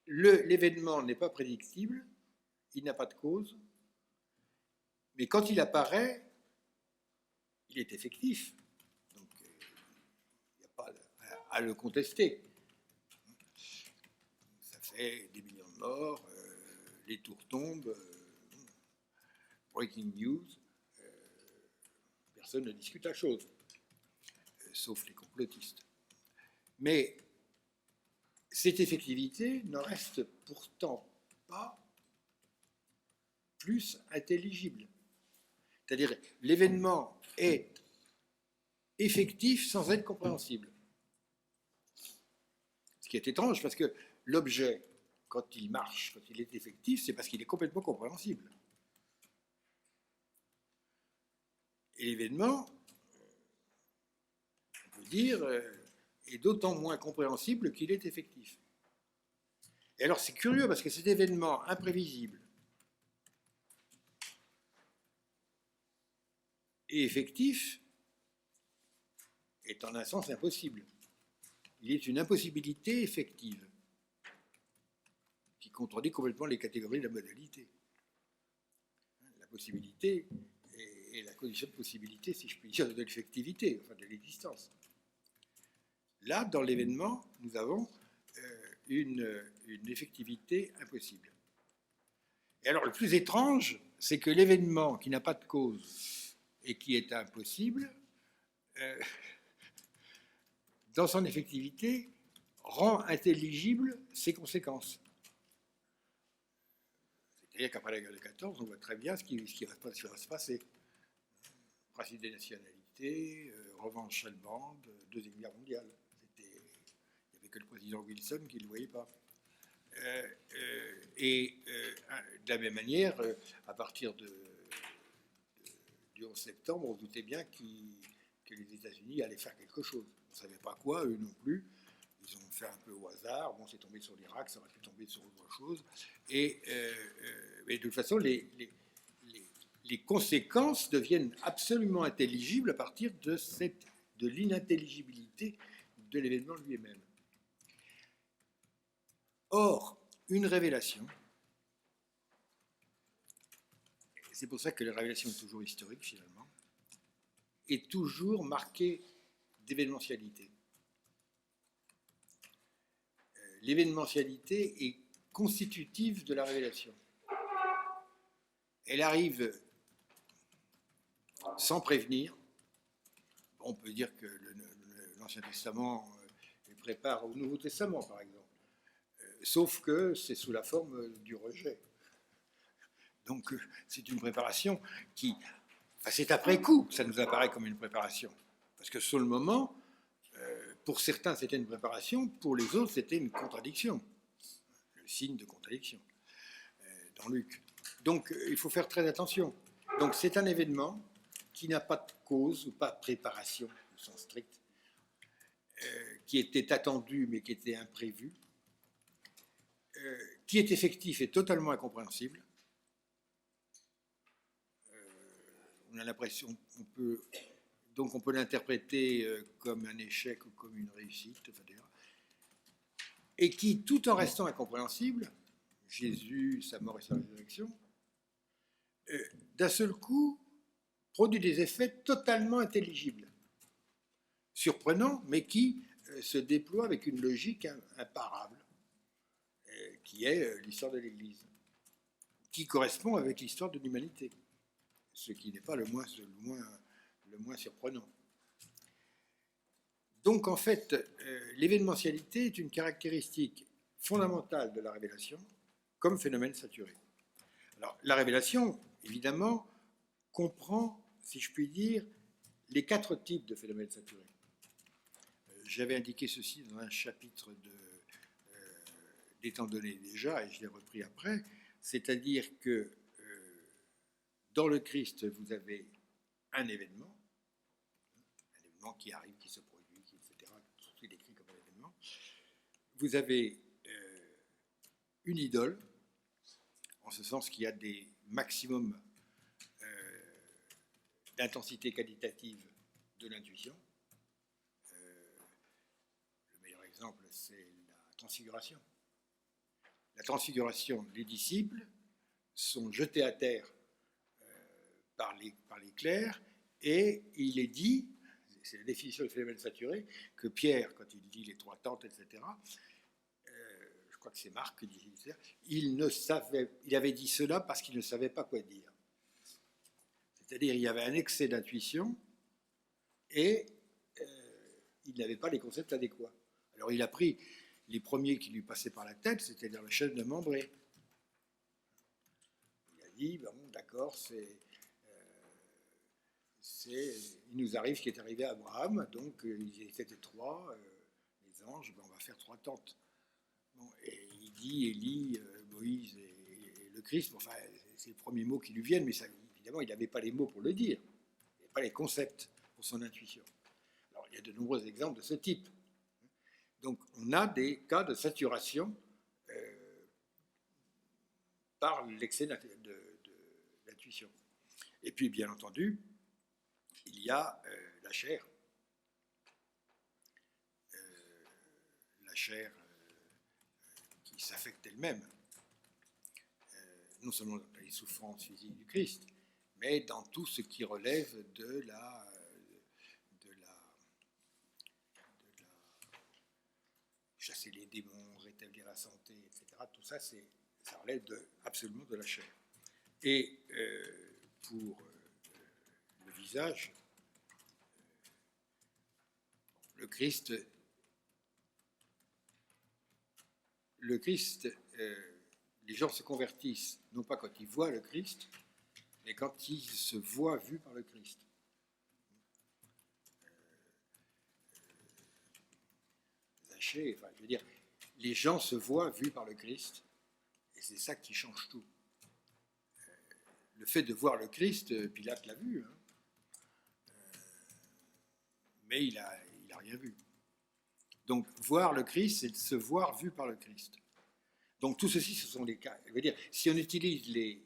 L'événement n'est pas prédictible, il n'a pas de cause, mais quand il apparaît, il est effectif. Donc, il n'y a pas à le contester. Ça fait des millions de morts, les tours tombent, breaking news, personne ne discute la chose, sauf les complotistes. Mais cette effectivité ne reste pourtant pas plus intelligible. C'est-à-dire, l'événement est effectif sans être compréhensible. Ce qui est étrange, parce que l'objet, quand il marche, quand il est effectif, c'est parce qu'il est complètement compréhensible. Et l'événement, on peut dire, est d'autant moins compréhensible qu'il est effectif. Et alors c'est curieux, parce que cet événement imprévisible et effectif est en un sens impossible. Il est une impossibilité effective qui contredit complètement les catégories de la modalité. La possibilité est la condition de possibilité, si je puis dire, de l'effectivité, enfin de l'existence. Là, dans l'événement, nous avons une effectivité impossible. Et alors, le plus étrange, c'est que l'événement qui n'a pas de cause et qui est impossible, dans son effectivité, rend intelligible ses conséquences. C'est-à-dire qu'après la guerre de 14, on voit très bien ce qui va se passer. Principe des nationalités, revanche allemande, Deuxième Guerre mondiale. Il n'y avait que le président Wilson qui ne le voyait pas. De la même manière, à partir du 11 septembre, on se doutait bien que les États-Unis allaient faire quelque chose. On ne savait pas quoi, eux non plus. Ils ont fait un peu au hasard. Bon, c'est tombé sur l'Irak, ça aurait pu tomber sur autre chose. Mais de toute façon, les conséquences deviennent absolument intelligibles à partir de l'inintelligibilité de l'événement lui-même. Or, une révélation, c'est pour ça que la révélation est toujours historique, finalement, est toujours marquée d'événementialité. L'événementialité est constitutive de la révélation. Elle arrive sans prévenir. On peut dire que l'Ancien Testament les prépare au Nouveau Testament, par exemple. Sauf que c'est sous la forme du rejet. Donc c'est une préparation qui... Enfin, c'est après coup que ça nous apparaît comme une préparation. Parce que sur le moment, pour certains c'était une préparation, pour les autres c'était une contradiction. Le signe de contradiction dans Luc. Donc il faut faire très attention. Donc c'est un événement qui n'a pas de cause ou pas de préparation au sens strict, qui était attendu mais qui était imprévu, qui est effectif et totalement incompréhensible. On a l'impression qu'on peut, donc on peut l'interpréter comme un échec ou comme une réussite, enfin, et qui, tout en restant incompréhensible, Jésus, sa mort et sa résurrection, d'un seul coup, produit des effets totalement intelligibles, surprenants, mais qui se déploient avec une logique imparable, qui est l'histoire de l'Église, qui correspond avec l'histoire de l'humanité, ce qui n'est pas le moins surprenant. Donc en fait, l'événementialité est une caractéristique fondamentale de la révélation comme phénomène saturé. Alors la révélation, évidemment, comprend, si je puis dire, les 4 types de phénomènes saturés. J'avais indiqué ceci dans un chapitre d'étant donné déjà, et je l'ai repris après, c'est-à-dire que dans le Christ, vous avez un événement qui arrive, qui se produit, etc., tout est décrit comme un événement. Vous avez une idole, en ce sens qu'il y a des maximums d'intensité qualitative de l'intuition. Le meilleur exemple, c'est la transfiguration. La transfiguration, les disciples sont jetés à terre par les clercs, et il est dit, c'est la définition du phénomène saturé, que Pierre, quand il dit les 3 tentes, etc., je crois que c'est Marc qui dit ça, il avait dit cela parce qu'il ne savait pas quoi dire. C'est-à-dire il y avait un excès d'intuition et il n'avait pas les concepts adéquats. Alors il a pris les premiers qui lui passaient par la tête, c'est-à-dire le chef de Membré. Il a dit, bon, d'accord, il nous arrive ce qui est arrivé à Abraham, donc ils étaient 3, les anges, ben, on va faire 3 tentes. Bon, et il dit Élie, Moïse et le Christ, enfin, c'est les premiers mots qui lui viennent, mais ça, évidemment, il n'avait pas les mots pour le dire, il n'avait pas les concepts pour son intuition. Alors, il y a de nombreux exemples de ce type. Donc, on a des cas de saturation par l'excès d'intuition. Et puis, bien entendu, il y a la chair. La chair qui s'affecte elle-même, non seulement dans les souffrances physiques du Christ, mais dans tout ce qui relève de chasser les démons, rétablir la santé, etc. Tout ça, ça relève absolument de la chair. Et pour le visage, le Christ, les gens se convertissent, non pas quand ils voient le Christ, mais quand ils se voient vus par le Christ. Zaché, enfin, je veux dire, les gens se voient vus par le Christ, et c'est ça qui change tout. Le fait de voir le Christ, Pilate l'a vu, hein, mais il a rien vu. Donc, voir le Christ, c'est de se voir vu par le Christ. Donc, tout ceci, ce sont les cas. Je veux dire, si on utilise les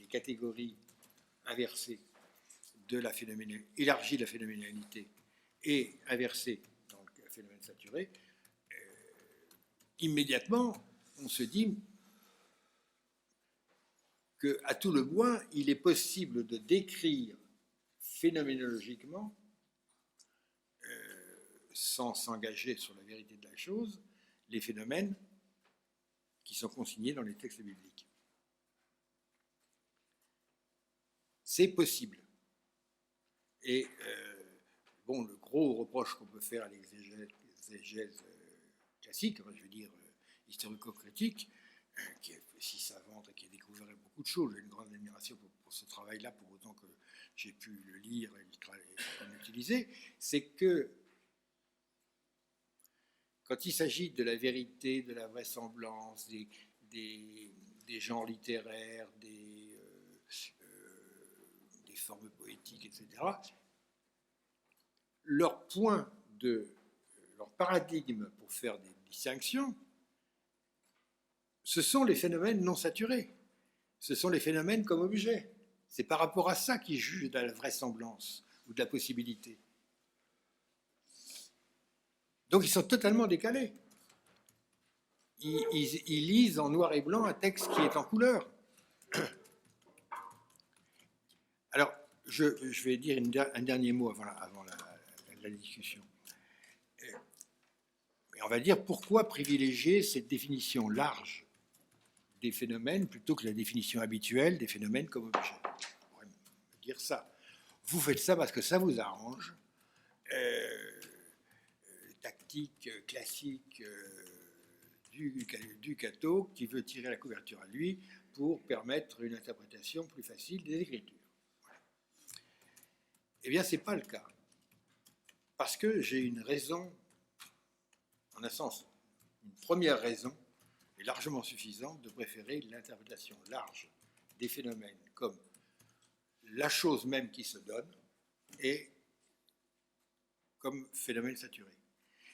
catégories inversées de la phénoménalité, élargie de la phénoménalité et inversée dans le phénomène saturé, immédiatement, on se dit, qu'à tout le moins, il est possible de décrire phénoménologiquement, sans s'engager sur la vérité de la chose, les phénomènes qui sont consignés dans les textes bibliques. C'est possible. Et bon, le gros reproche qu'on peut faire à l'exégèse classique, je veux dire historico-critique, qui est si savante et qui a découvert beaucoup de choses, j'ai une grande admiration pour ce travail-là, pour autant que j'ai pu le lire et l'utiliser, c'est que quand il s'agit de la vérité, de la vraisemblance, des genres littéraires, des formes poétiques, etc., leur paradigme pour faire des distinctions, ce sont les phénomènes non saturés. Ce sont les phénomènes comme objets. C'est par rapport à ça qu'ils jugent de la vraisemblance ou de la possibilité. Donc ils sont totalement décalés. Ils lisent en noir et blanc un texte qui est en couleur. Alors, je vais dire un dernier mot avant la discussion. Mais on va dire pourquoi privilégier cette définition large des phénomènes plutôt que la définition habituelle des phénomènes comme objets. On pourrait dire ça. Vous faites ça parce que ça vous arrange. Tactique classique du catho qui veut tirer la couverture à lui pour permettre une interprétation plus facile des Écritures. Voilà. Eh bien, ce n'est pas le cas. Parce que j'ai une raison, en un sens, une première raison, est largement suffisante de préférer l'interprétation large des phénomènes comme la chose même qui se donne et comme phénomène saturé.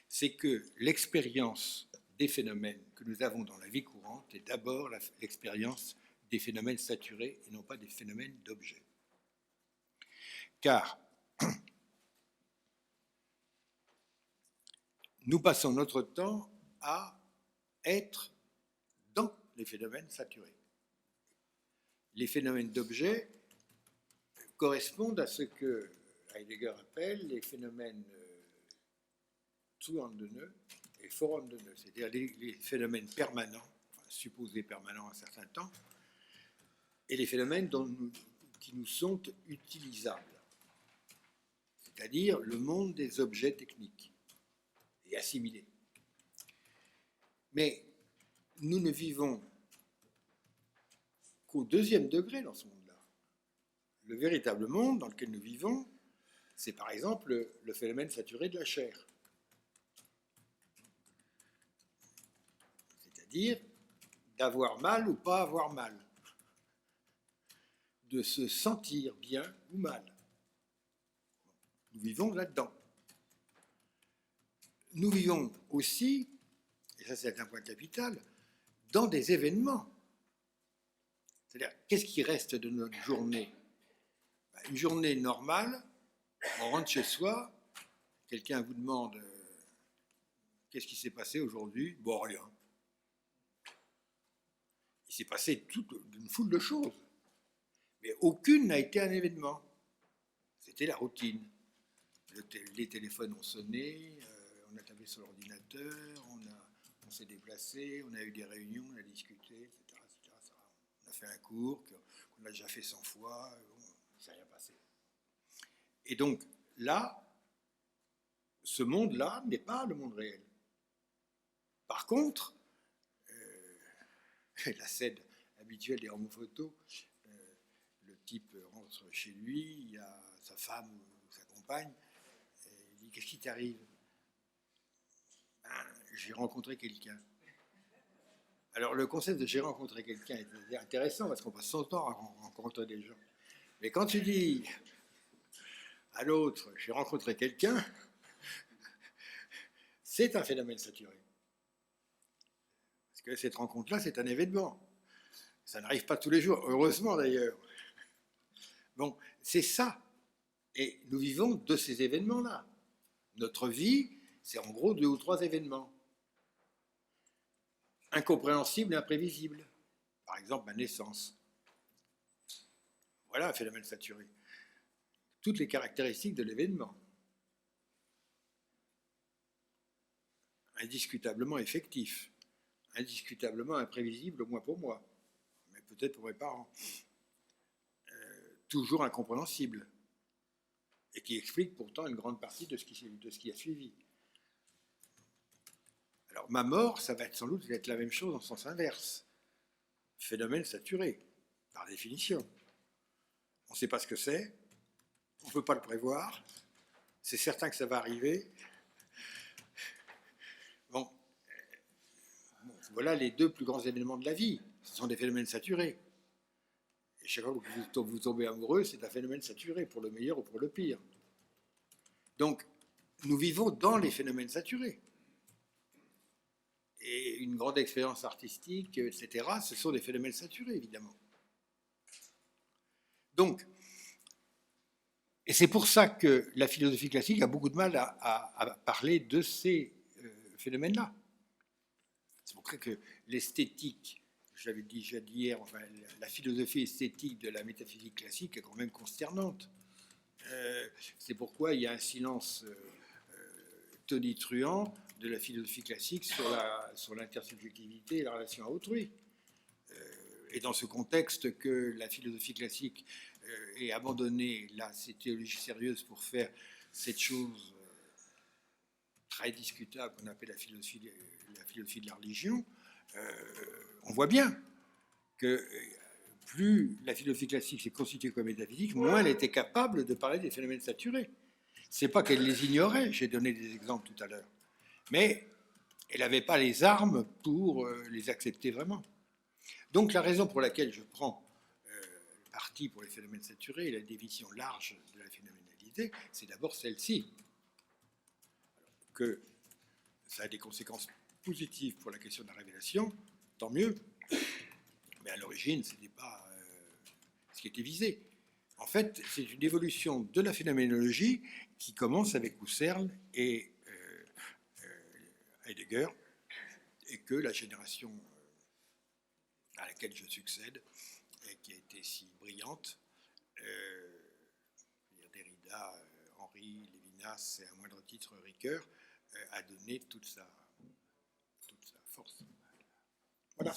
C'est que l'expérience des phénomènes que nous avons dans la vie courante est d'abord l'expérience des phénomènes saturés et non pas des phénomènes d'objets. Car nous passons notre temps à être dans les phénomènes saturés. Les phénomènes d'objets correspondent à ce que Heidegger appelle les phénomènes Zuordnungen et Vorhandene, c'est-à-dire les phénomènes permanents, enfin, supposés permanents à un certain temps, et les phénomènes qui nous sont utilisables, c'est-à-dire le monde des objets techniques et assimilés. Mais nous ne vivons qu'au deuxième degré dans ce monde-là. Le véritable monde dans lequel nous vivons, c'est par exemple le phénomène saturé de la chair. C'est-à-dire d'avoir mal ou pas avoir mal, de se sentir bien ou mal. Nous vivons là-dedans. Nous vivons aussi, et ça c'est un point capital, dans des événements. C'est-à-dire, qu'est-ce qui reste de notre journée? Une journée normale, on rentre chez soi, quelqu'un vous demande qu'est-ce qui s'est passé aujourd'hui? Bon, rien. Il s'est passé une foule de choses, mais aucune n'a été un événement. C'était la routine. Les téléphones ont sonné, on a tapé sur l'ordinateur, on s'est déplacé, on a eu des réunions, on a discuté, etc. On a fait un cours qu'on a déjà fait 100 fois, bon, il ne s'est rien passé. Et donc là, ce monde-là n'est pas le monde réel. Par contre, la scène habituelle des romans photos, le type rentre chez lui, il y a sa femme ou sa compagne, il dit « Qu'est-ce qui t'arrive ?» J'ai rencontré quelqu'un. Alors le concept de « j'ai rencontré quelqu'un » est intéressant parce qu'on passe son temps à rencontrer des gens. Mais quand tu dis à l'autre « j'ai rencontré quelqu'un », c'est un phénomène saturé. Parce que cette rencontre-là, c'est un événement. Ça n'arrive pas tous les jours, heureusement d'ailleurs. Bon, c'est ça. Et nous vivons de ces événements-là. Notre vie, c'est en gros 2 ou 3 événements. Incompréhensibles et imprévisibles. Par exemple, ma naissance. Voilà un phénomène saturé. Toutes les caractéristiques de l'événement. Indiscutablement effectif, indiscutablement imprévisible au moins pour moi, mais peut-être pour mes parents. Toujours incompréhensible, et qui explique pourtant une grande partie de ce qui a suivi. Alors ma mort, ça va être sans doute être la même chose en sens inverse. Phénomène saturé, par définition. On ne sait pas ce que c'est, on ne peut pas le prévoir, c'est certain que ça va arriver. Bon, voilà les deux plus grands événements de la vie. Ce sont des phénomènes saturés. Et chaque fois que vous tombez amoureux, c'est un phénomène saturé, pour le meilleur ou pour le pire. Donc, nous vivons dans les phénomènes saturés. Et une grande expérience artistique, etc., ce sont des phénomènes saturés, évidemment. Donc, et c'est pour ça que la philosophie classique a beaucoup de mal à parler de ces phénomènes-là. C'est pour ça que l'esthétique, je l'avais déjà dit hier, enfin, la philosophie esthétique de la métaphysique classique est quand même consternante. C'est pourquoi il y a un silence tonitruant de la philosophie classique sur l'intersubjectivité et la relation à autrui. Et dans ce contexte que la philosophie classique ait abandonné ces théologies sérieuses pour faire cette chose très discutable qu'on appelle la philosophie de la religion, on voit bien que plus la philosophie classique s'est constituée comme métaphysique, moins elle était capable de parler des phénomènes saturés. C'est pas qu'elle les ignorait, j'ai donné des exemples tout à l'heure, mais elle n'avait pas les armes pour les accepter vraiment. Donc la raison pour laquelle je prends parti pour les phénomènes saturés et la définition large de la phénoménalité, c'est d'abord celle-ci. Que ça a des conséquences positives pour la question de la révélation, tant mieux. Mais à l'origine, ce n'était pas ce qui était visé. En fait, c'est une évolution de la phénoménologie qui commence avec Husserl et Heidegger, et que la génération à laquelle je succède, et qui a été si brillante, Derrida, Henry, Lévinas, et à moindre titre Ricoeur, a donné toute sa force. Voilà.